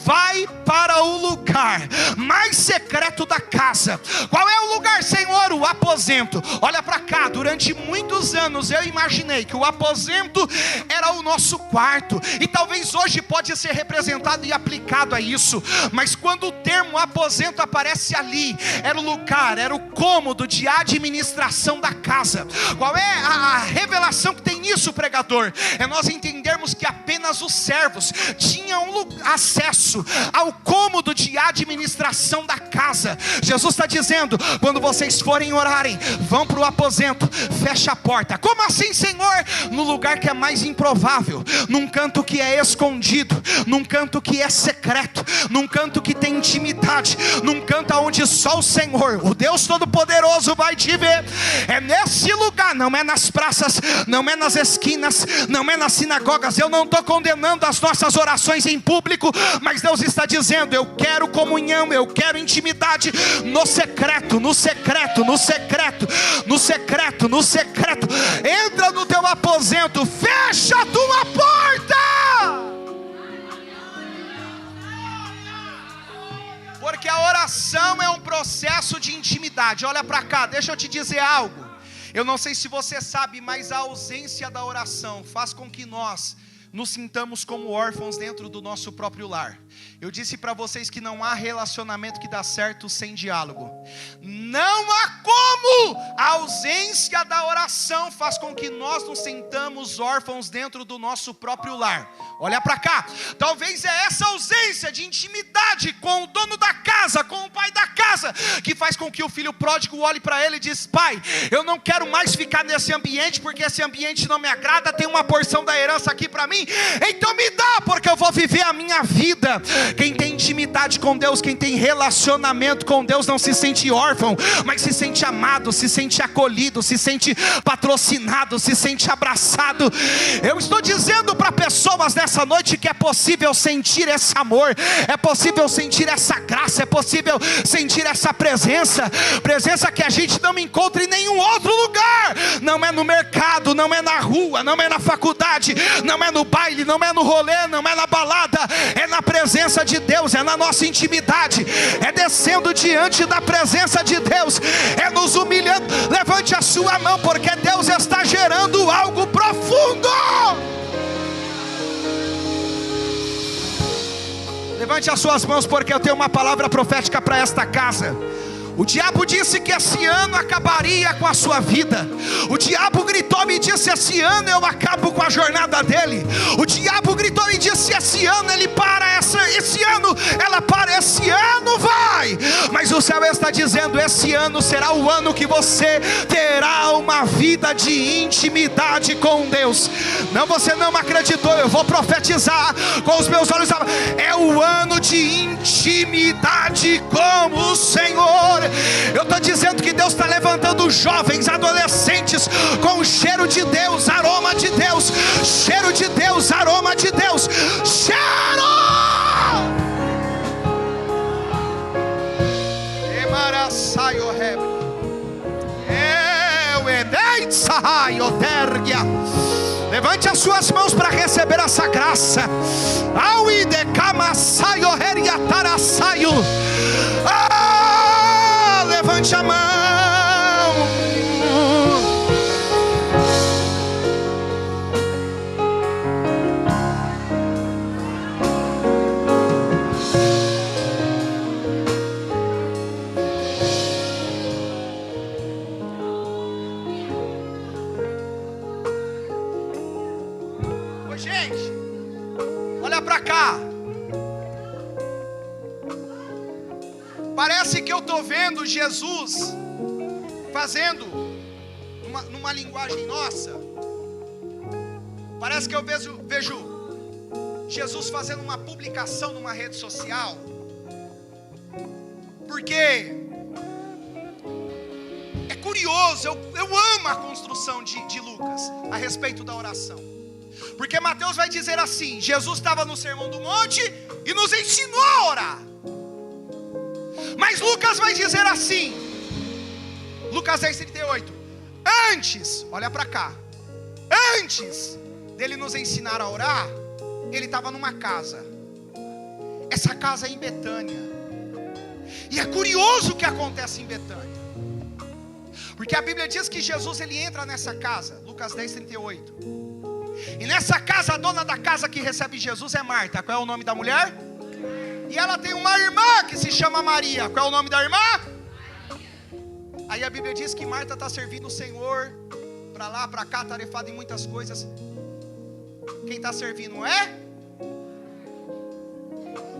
Vai para o lugar mais secreto da casa. Qual é o lugar, Senhor? O aposento. Olha para cá, durante muitos anos eu imaginei que o aposento era o nosso quarto, e talvez hoje pode ser representado e aplicado a isso, mas quando o termo aposento aparece ali, era o lugar, era o cômodo de administração da casa. Qual é a revelação que tem nisso, pregador? É nós entendermos que apenas os servos tinham acesso ao cômodo de administração da casa. Jesus está dizendo: quando vocês forem orarem, vão para o aposento, fecha a porta. Como assim, Senhor? No lugar que é mais improvável, num canto que é escondido, num canto que é secreto, num canto que tem intimidade, num canto onde só o Senhor, o Deus Todo-Poderoso, vai te ver. É nesse lugar, não é nas praças, não é nas esquinas, não é nas sinagogas. Eu não estou condenando as nossas orações em público, mas Deus está dizendo: eu quero comunhão, eu quero intimidade no secreto, no secreto, no secreto, no secreto, no secreto. Entra no teu aposento, fecha a tua porta, porque a oração é um processo de intimidade. Olha para cá, deixa eu te dizer algo. Eu não sei se você sabe, mas a ausência da oração faz com que nós nos sintamos como órfãos dentro do nosso próprio lar. Eu disse para vocês que não há relacionamento que dá certo sem diálogo. Não há como. A ausência da oração faz com que nós nos sintamos órfãos dentro do nosso próprio lar. Olha para cá. Talvez é essa ausência de intimidade com o dono da casa, com o pai da casa, que faz com que o filho pródigo olhe para ele e diz: pai, eu não quero mais ficar nesse ambiente, porque esse ambiente não me agrada. Tem uma porção da herança aqui para mim, então me dá, porque eu vou viver a minha vida. Quem tem intimidade com Deus, quem tem relacionamento com Deus, não se sente órfão, mas se sente amado, se sente acolhido, se sente patrocinado, se sente abraçado. Eu estou dizendo para pessoas nessa noite que é possível sentir esse amor, é possível sentir essa graça, é possível sentir essa presença que a gente não encontra em nenhum outro lugar. Não é no mercado, não é na rua, não é na faculdade, não é no baile, não é no rolê, não é na balada. É na presença de Deus, é na nossa intimidade, é descendo diante da presença de Deus, é nos humilhando. Levante a sua mão, porque Deus está gerando algo profundo. Levante as suas mãos, porque eu tenho uma palavra profética para esta casa. O diabo disse que esse ano acabaria com a sua vida. O diabo gritou e me disse: esse ano eu acabo com a jornada dele. O diabo gritou e disse: esse ano ele para, esse ano ela para, esse ano vai. Mas o céu está dizendo: esse ano será o ano que você terá uma vida de intimidade com Deus. Não, você não acreditou, eu vou profetizar com os meus olhos. É o ano de intimidade com o Senhor. Eu estou dizendo que Deus está levantando jovens, adolescentes com o cheiro de Deus, aroma de Deus, cheiro de Deus, aroma de Deus, cheiro! Levante as suas mãos para receber essa graça. Levante a mão. Ô, gente, olha para cá. Parece que eu estou vendo Jesus fazendo, numa linguagem nossa, parece que eu vejo Jesus fazendo uma publicação numa rede social, porque é curioso, eu amo a construção de Lucas a respeito da oração, porque Mateus vai dizer assim: Jesus estava no Sermão do Monte e nos ensinou a orar. Mas Lucas vai dizer assim, Lucas 10:38, antes, olha para cá, antes dele nos ensinar a orar, ele estava numa casa. Essa casa é em Betânia. E é curioso o que acontece em Betânia, porque a Bíblia diz que Jesus ele entra nessa casa, Lucas 10:38. E nessa casa, a dona da casa que recebe Jesus é Marta. Qual é o nome da mulher? E ela tem uma irmã que se chama Maria. Qual é o nome da irmã? Aí a Bíblia diz que Marta está servindo o Senhor, para lá, para cá, tarefada em muitas coisas. Quem está servindo é?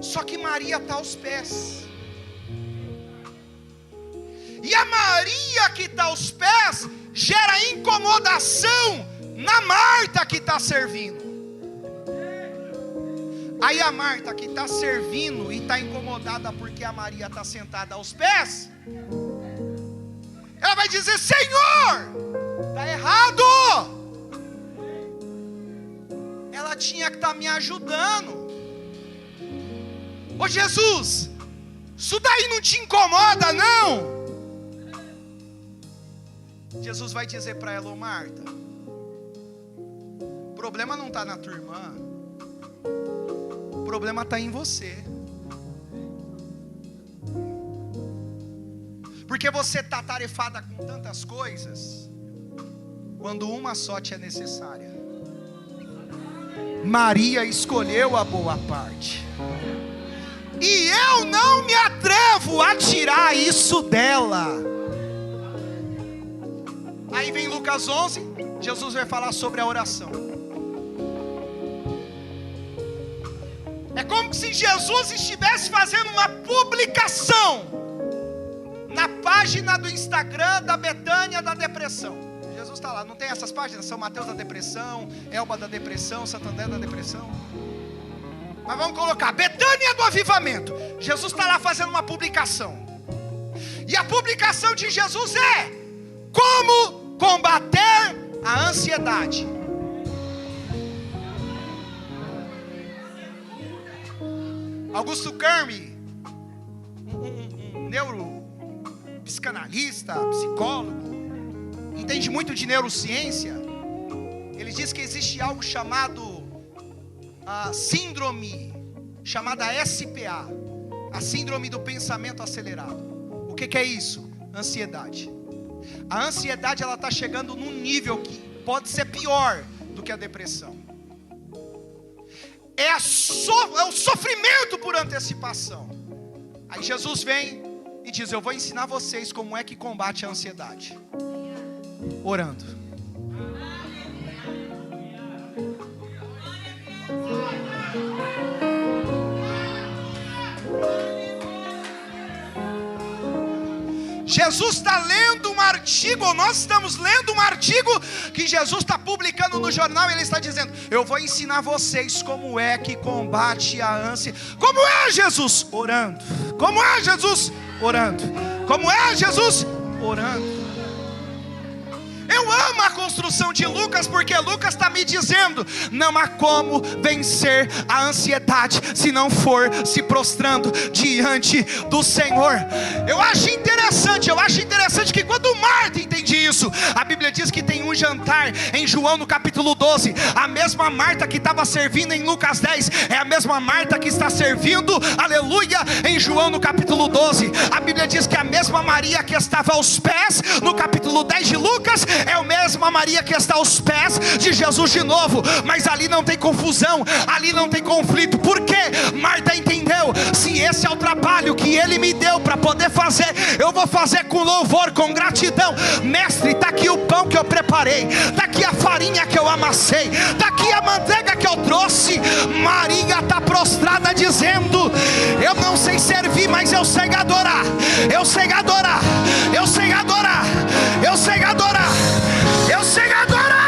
Só que Maria está aos pés. E a Maria que está aos pés gera incomodação na Marta que está servindo. Aí a Marta que está servindo e está incomodada porque a Maria está sentada aos pés, ela vai dizer: Senhor, está errado. Ela tinha que estar me ajudando. Ô Jesus, isso daí não te incomoda não? Jesus vai dizer para ela: ô Marta, o problema não está na tua irmã, o problema está em você. Porque você está tarefada com tantas coisas, quando uma só te é necessária. Maria escolheu a boa parte, e eu não me atrevo a tirar isso dela. Aí vem Lucas 11, Jesus vai falar sobre a oração. É como se Jesus estivesse fazendo uma publicação na página do Instagram da Betânia da Depressão. Jesus está lá, não tem essas páginas? São Mateus da Depressão, Elba da Depressão, Santander da Depressão. Mas vamos colocar Betânia do Avivamento. Jesus está lá fazendo uma publicação. E a publicação de Jesus é: como combater a ansiedade. Augusto Kerme, um neuropsicanalista, psicólogo, entende muito de neurociência. Ele diz que existe algo chamado síndrome, chamada SPA, a síndrome do pensamento acelerado. O que é isso? Ansiedade. A ansiedade, ela está chegando num nível que pode ser pior do que a depressão. é o sofrimento por antecipação. Aí Jesus vem e diz: eu vou ensinar vocês como é que combate a ansiedade. Orando. Jesus está lendo um artigo, ou nós estamos lendo um artigo que Jesus está publicando no jornal, e ele está dizendo: eu vou ensinar vocês como é que combate a ânsia. Como é, Jesus? Orando. Como é, Jesus? Orando. Como é, Jesus? Orando. Eu amo a construção de Lucas, porque Lucas está me dizendo: não há como vencer a ansiedade se não for se prostrando diante do Senhor. Eu acho interessante que quando Marta entende isso, a Bíblia diz que tem um jantar em João no capítulo 12. A mesma Marta que estava servindo em Lucas 10 é a mesma Marta que está servindo, aleluia, em João no capítulo 12. A Bíblia diz que a mesma Maria que estava aos pés no capítulo 10 de Lucas é a mesma Maria que está aos pés de Jesus de novo. Mas ali não tem confusão, ali não tem conflito. Por quê? Marta entendeu: se esse é o trabalho que Ele me deu para poder fazer, eu vou fazer com louvor, com gratidão. Mestre, está aqui o pão que eu preparei, está aqui a farinha que eu amassei, está aqui a manteiga que eu trouxe. Maria está prostrada dizendo: eu não sei servir, mas eu sei adorar. Eu sei adorar. Eu sei adorar. Eu sei adorar. Eu sei adorar.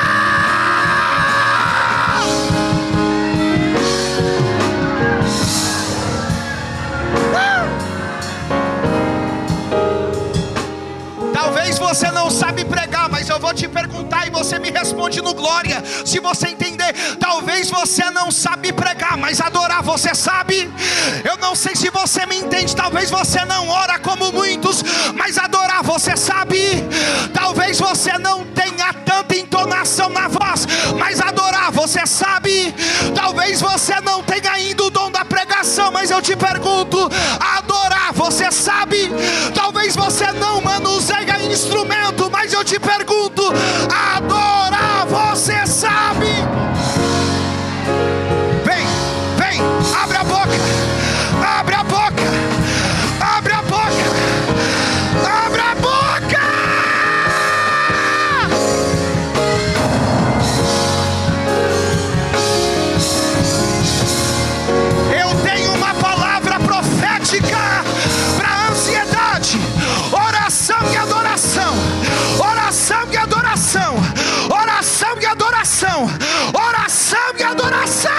Talvez você não sabe pregar, mas eu vou te perguntar e você me responde no glória, se você entender. Talvez você não sabe pregar, mas adorar você sabe. Eu não sei se você me entende. Talvez você não ora como muitos, mas adorar você sabe. Talvez você não tenha tanta entonação na voz, mas adorar você sabe. Talvez você não tenha ainda o dom da pregação, mas eu te pergunto: adorar você sabe. Talvez você não manuseia instrumento, mas eu te pergunto: adorar você sabe. Vem, abre a boca, abre a boca, abre a boca, abre a boca. Eu tenho uma palavra profética para a ansiedade. Oração e adoração, oração e adoração, oração e adoração, oração e adoração.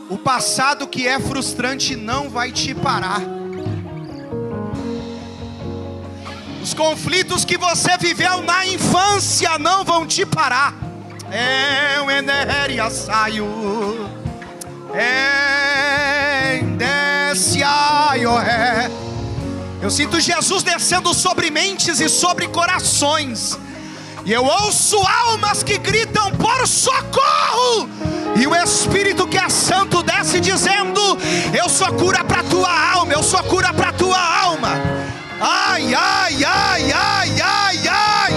O passado que é frustrante não vai te parar. Os conflitos que você viveu na infância não vão te parar. Eu sinto Jesus descendo sobre mentes e sobre corações. E eu ouço almas que gritam por socorro. E o Espírito que é santo desce dizendo: eu sou cura para tua alma, eu sou cura para tua alma. Ai, ai, ai, ai, ai, ai.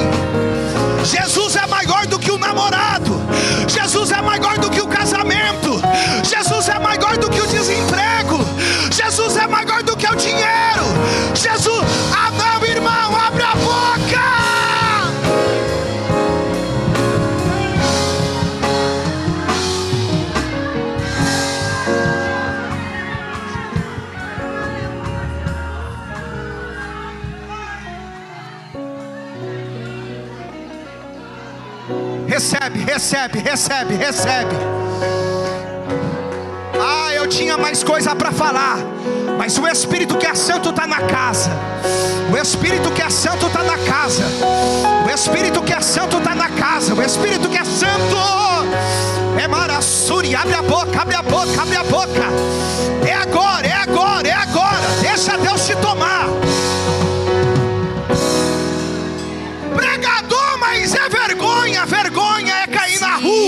Jesus é maior do que o namorado. Jesus é maior do que o casamento. Jesus é maior do que o desemprego. Jesus é maior do que o dinheiro. Jesus, ah não, irmão, abre a boca. Recebe, recebe, recebe, recebe. Ah, eu tinha mais coisa para falar, mas o Espírito que é santo está na casa. O Espírito que é santo está na casa. O Espírito que é santo está na casa. O Espírito que é santo é Marassuri. Abre a boca, abre a boca, abre a boca. É agora, é agora, é agora. Deixa Deus te tomar. Pregador, mas é vergonha. Vergonha é cair na rua.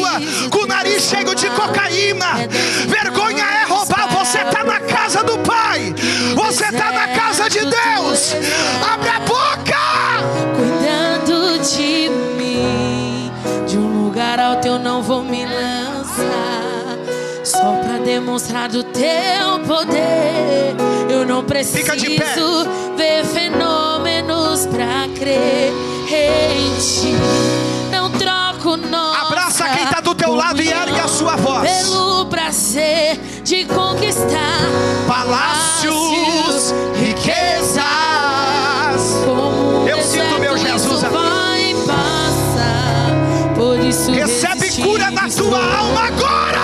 cocaína. Vergonha é roubar. Você está na casa do Pai. Você está na casa de Deus. Abre a boca. Cuidando de mim, de um lugar alto eu não vou me lançar, só pra demonstrar do teu poder. Eu não preciso ver fenômenos pra crer em ti. Não troco nossa Abraça quem está do teu lado e ergue a sua voz. Pelo prazer de conquistar palácios, riquezas. Eu sinto meu Jesus aqui. Vai passar, por isso recebe cura na tua alma agora.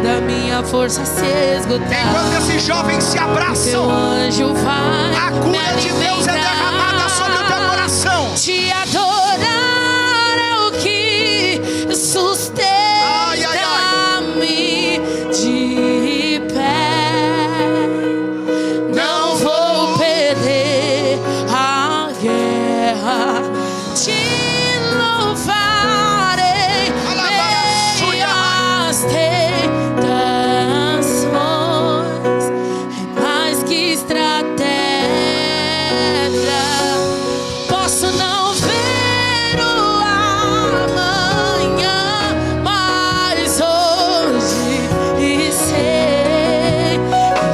Da minha força se esgotar. Enquanto esses jovens se abraçam, teu anjo vai a cura de Deus é derramada sobre o teu coração. Te adorar é o que sustenta-me de pé. Não vou perder a guerra. Te louvarei meias tentações. É mais que estratégia. Posso não ver o amanhã, mas hoje e sei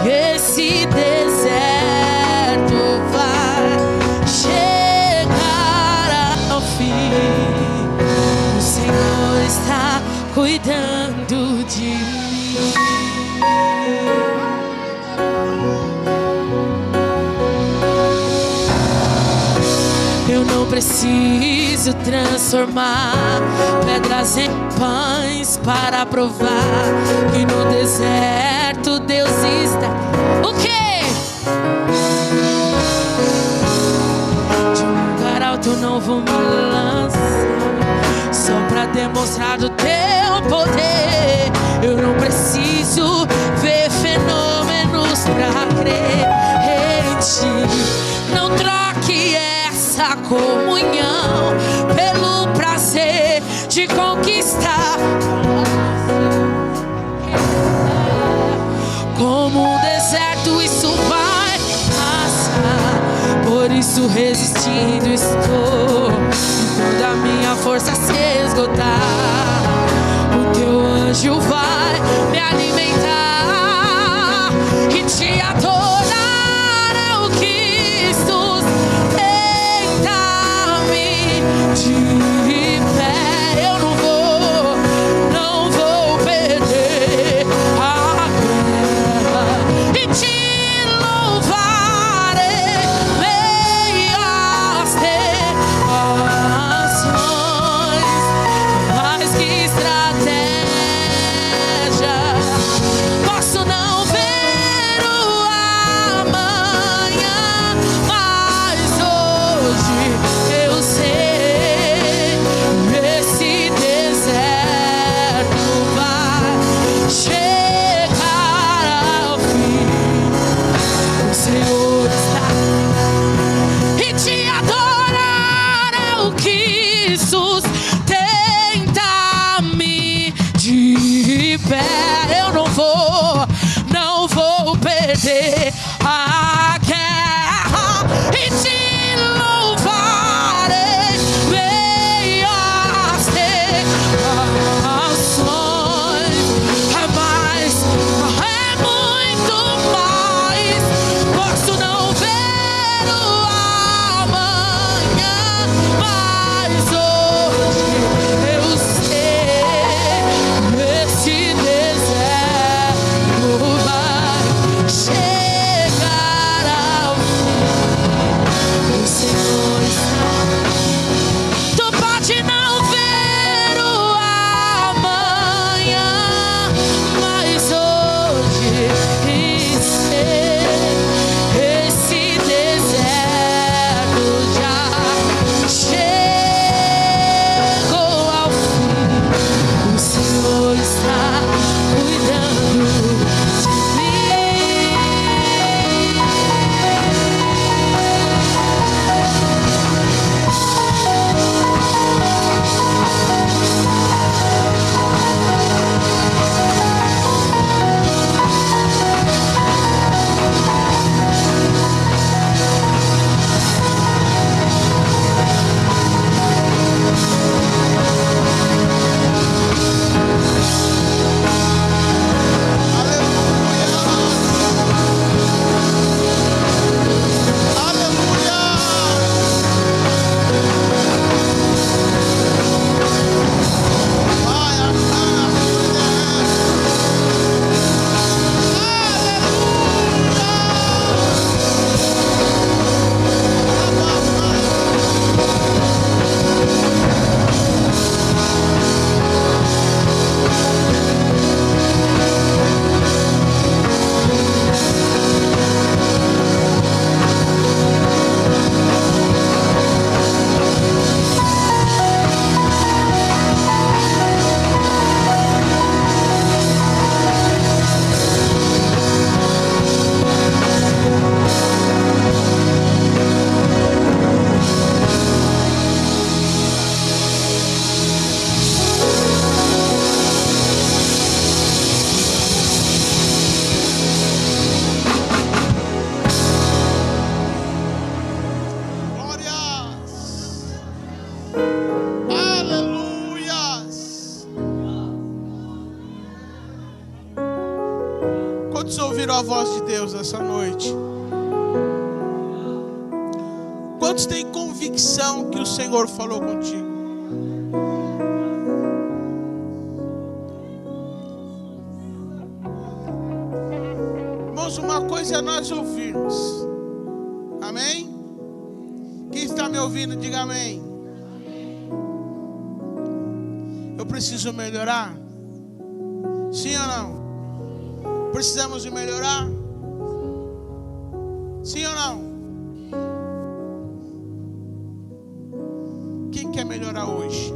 que esse deserto vai chegar ao fim. O Senhor está cuidando de mim. Eu não preciso transformar pedras em pães para provar que no deserto Deus está. O quê? De um lugar alto não vou me lançar, só para demonstrar do teu poder. Eu não preciso ver fenômenos para crer em ti. Não troque essa comunhão pelo prazer de conquistar. Como um deserto isso vai passar, por isso resistindo estou. Quando a minha força se esgotar, o teu anjo vai me alimentar e te adorar é o que sustenta-me de pé. Eu não vou perder a guerra e te louvarei meias tentações. Mais que estratégia, posso não ver o amanhã, mas hoje eu sei esse deserto vai chegar ao fim. O Senhor está e te adorar é o que sustenta-me de pé. Eu não vou perder a guerra e te louvarei meias tentações. É muito mais. Posso não ver o amanhã, mas hoje eu sei esse deserto vai chegar. Quantos ouviram a voz de Deus essa noite? Quantos têm convicção que o Senhor falou contigo? Irmãos, uma coisa é nós ouvirmos. Amém? Quem está me ouvindo, diga amém. Eu preciso melhorar? Sim ou não? Precisamos de melhorar? Sim ou não? Quem quer melhorar hoje?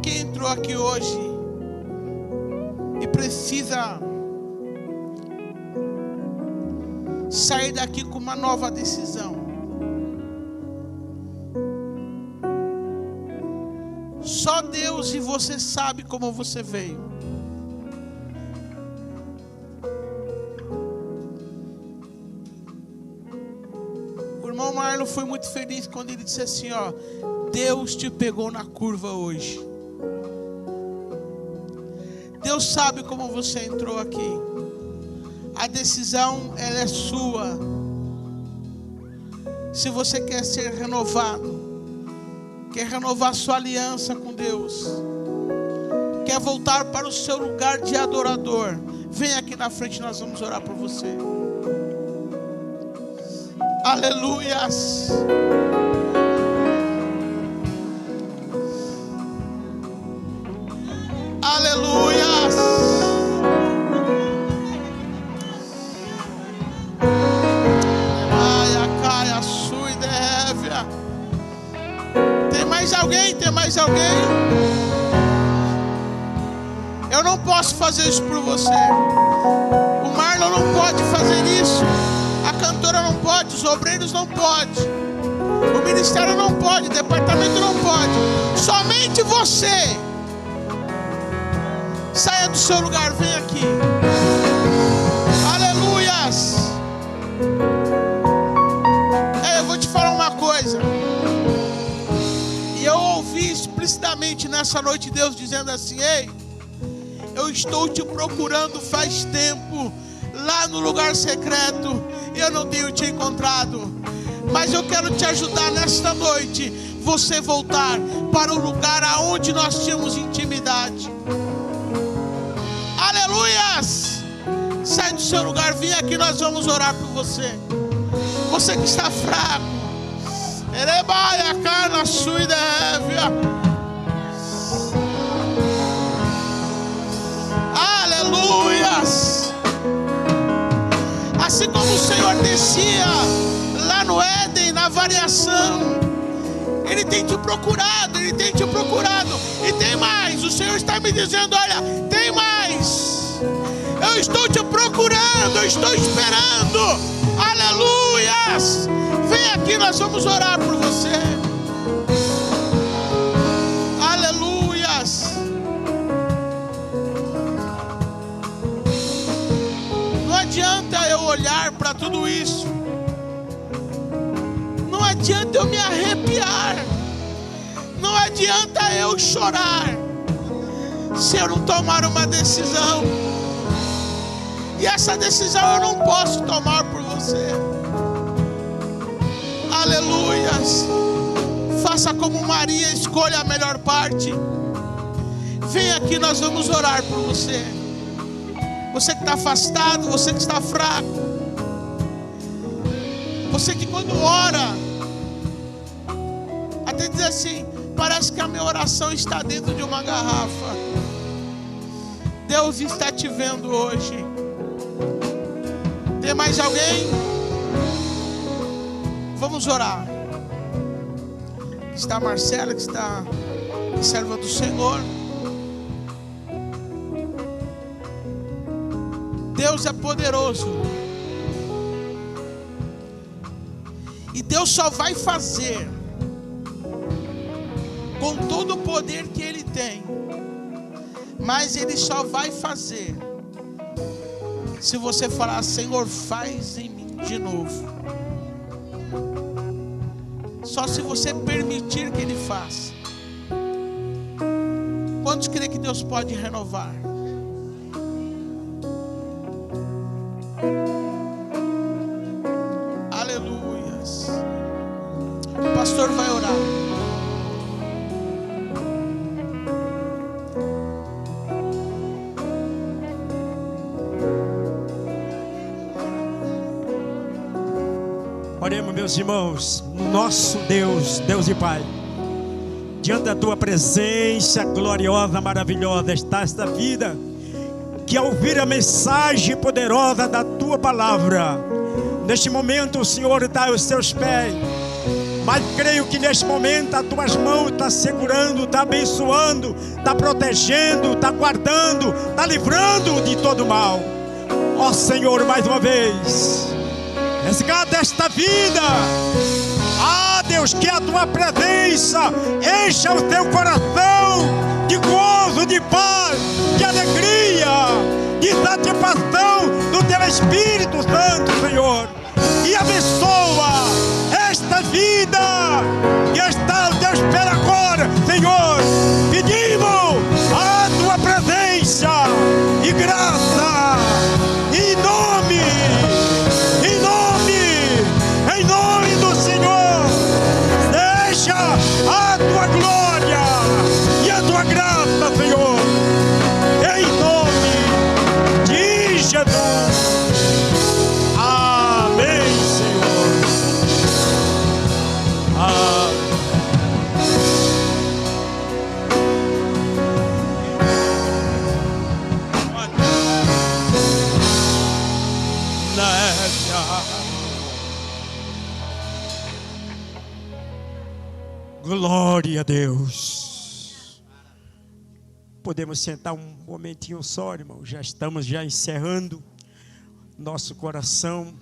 Quem entrou aqui hoje e precisa sair daqui com uma nova decisão? Só Deus e você sabe como você veio. O irmão Marlon foi muito feliz quando ele disse assim, ó: Deus te pegou na curva hoje. Deus sabe como você entrou aqui. A decisão, ela é sua. Se você quer ser renovado, quer renovar sua aliança com Deus, quer voltar para o seu lugar de adorador, vem aqui na frente, nós vamos orar por você. Aleluias. Aleluias. Caia, sui, devia. Tem mais alguém? Tem mais alguém? Eu não posso fazer isso por você. O Marlon não pode fazer isso. A cantora não pode. Os obreiros não podem. O ministério não pode. O departamento não pode. Somente você. Saia do seu lugar. Vem aqui. Aleluias. Eu vou te falar uma coisa. E eu ouvi explicitamente nessa noite Deus dizendo assim: ei, eu estou te procurando faz tempo, lá no lugar secreto, e eu não tenho te encontrado. Mas eu quero te ajudar nesta noite, você voltar para o lugar aonde nós tínhamos intimidade. Aleluias! Sai do seu lugar, vem aqui, nós vamos orar por você. Você que está fraco, erebaia, carna, sui, devia. Aleluias! Assim como o Senhor descia lá no Éden, na variação, Ele tem te procurado, Ele tem te procurado. E tem mais, o Senhor está me dizendo: olha, tem mais. Eu estou te procurando, eu estou esperando. Aleluias! Vem aqui, nós vamos orar por você. Aleluias! Não adianta eu olhar para tudo isso. Não adianta eu me arrepiar. Não adianta eu chorar se eu não tomar uma decisão. E essa decisão eu não posso tomar por você. Aleluias. Faça como Maria, escolha a melhor parte. Vem aqui, nós vamos orar por você. Você que está afastado, você que está fraco, você que quando ora até diz assim: parece que a minha oração está dentro de uma garrafa. Deus está te vendo hoje. Tem mais alguém? Vamos orar. Está a Marcela, que está serva do Senhor. Deus é poderoso. E Deus só vai fazer com todo o poder que Ele tem. Mas Ele só vai fazer se você falar: Senhor, faz em mim de novo. Só se você permitir que Ele faça. Quantos creem que Deus pode renovar? Aleluias. O pastor vai orar. Oremos, meus irmãos, nosso Deus, Deus e Pai, diante da Tua presença gloriosa, maravilhosa, está esta vida, que ao ouvir a mensagem poderosa da Tua palavra, neste momento o Senhor está aos Seus pés, mas creio que neste momento as Tuas mãos estão segurando, está abençoando, está protegendo, está guardando, está livrando de todo mal. Ó Senhor, mais uma vez, resgata esta vida. Ah, Deus, que a Tua presença encha o Teu coração de gozo, de paz, de alegria, de satisfação do Teu Espírito Santo, Senhor. E abençoa esta vida que está aos Teus pés agora, Senhor. Pedimos a Tua presença e graça, em nome do Senhor. Deixa a Tua glória e a Tua graça, Senhor, em nome de Jesus. Amém, Senhor. Amém. Glória a Deus. Podemos sentar um momentinho só, irmão. Já estamos encerrando. Nosso coração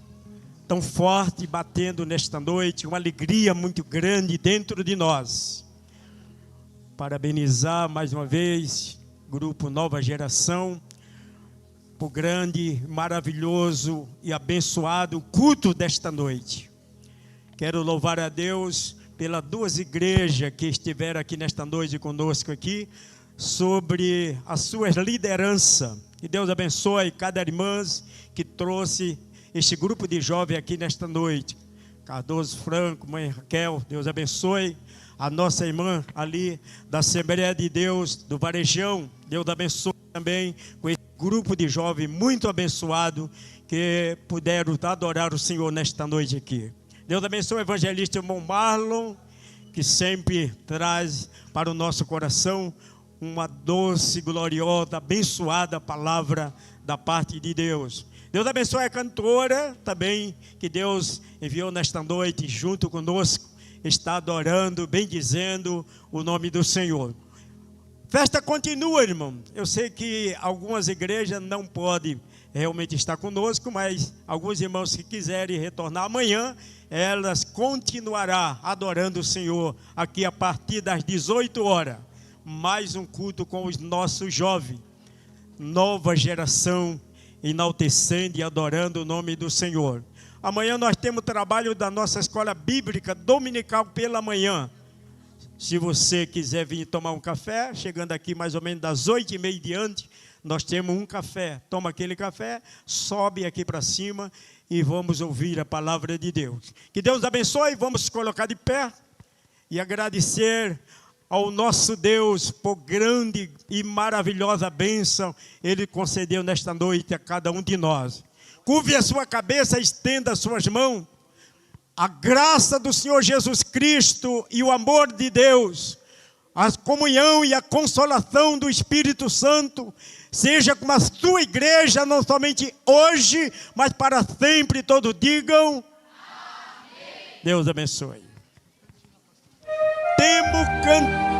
tão forte batendo nesta noite, uma alegria muito grande dentro de nós. Parabenizar mais uma vez Grupo Nova Geração por grande, maravilhoso e abençoado culto desta noite. Quero louvar a Deus pelas duas igrejas que estiveram aqui nesta noite conosco aqui, sobre as suas lideranças. Que Deus abençoe cada irmã que trouxe este grupo de jovens aqui nesta noite. Cardoso Franco, mãe Raquel, Deus abençoe. A nossa irmã ali da Assembleia de Deus, do Varejão, Deus abençoe também com esse grupo de jovens muito abençoado que puderam adorar o Senhor nesta noite aqui. Deus abençoe o evangelista irmão Marlon, que sempre traz para o nosso coração uma doce, gloriosa, abençoada palavra da parte de Deus. Deus abençoe a cantora também, que Deus enviou nesta noite junto conosco, está adorando, bendizendo o nome do Senhor. Festa continua, irmão. Eu sei que algumas igrejas não podem realmente estar conosco, mas alguns irmãos que quiserem retornar amanhã, elas continuarão adorando o Senhor aqui a partir das 18 horas. Mais um culto com os nossos jovens, nova geração, enaltecendo e adorando o nome do Senhor. Amanhã nós temos trabalho da nossa escola bíblica dominical pela manhã. Se você quiser vir tomar um café, chegando aqui mais ou menos das 8h30 em diante, nós temos um café. Toma aquele café, sobe aqui para cima e vamos ouvir a palavra de Deus. Que Deus abençoe, vamos se colocar de pé e agradecer ao nosso Deus por grande e maravilhosa bênção Ele concedeu nesta noite a cada um de nós. Curve a sua cabeça, estenda as suas mãos. A graça do Senhor Jesus Cristo e o amor de Deus, a comunhão e a consolação do Espírito Santo, seja com a sua igreja, não somente hoje, mas para sempre. Todos digam amém. Deus abençoe. Temos cantado.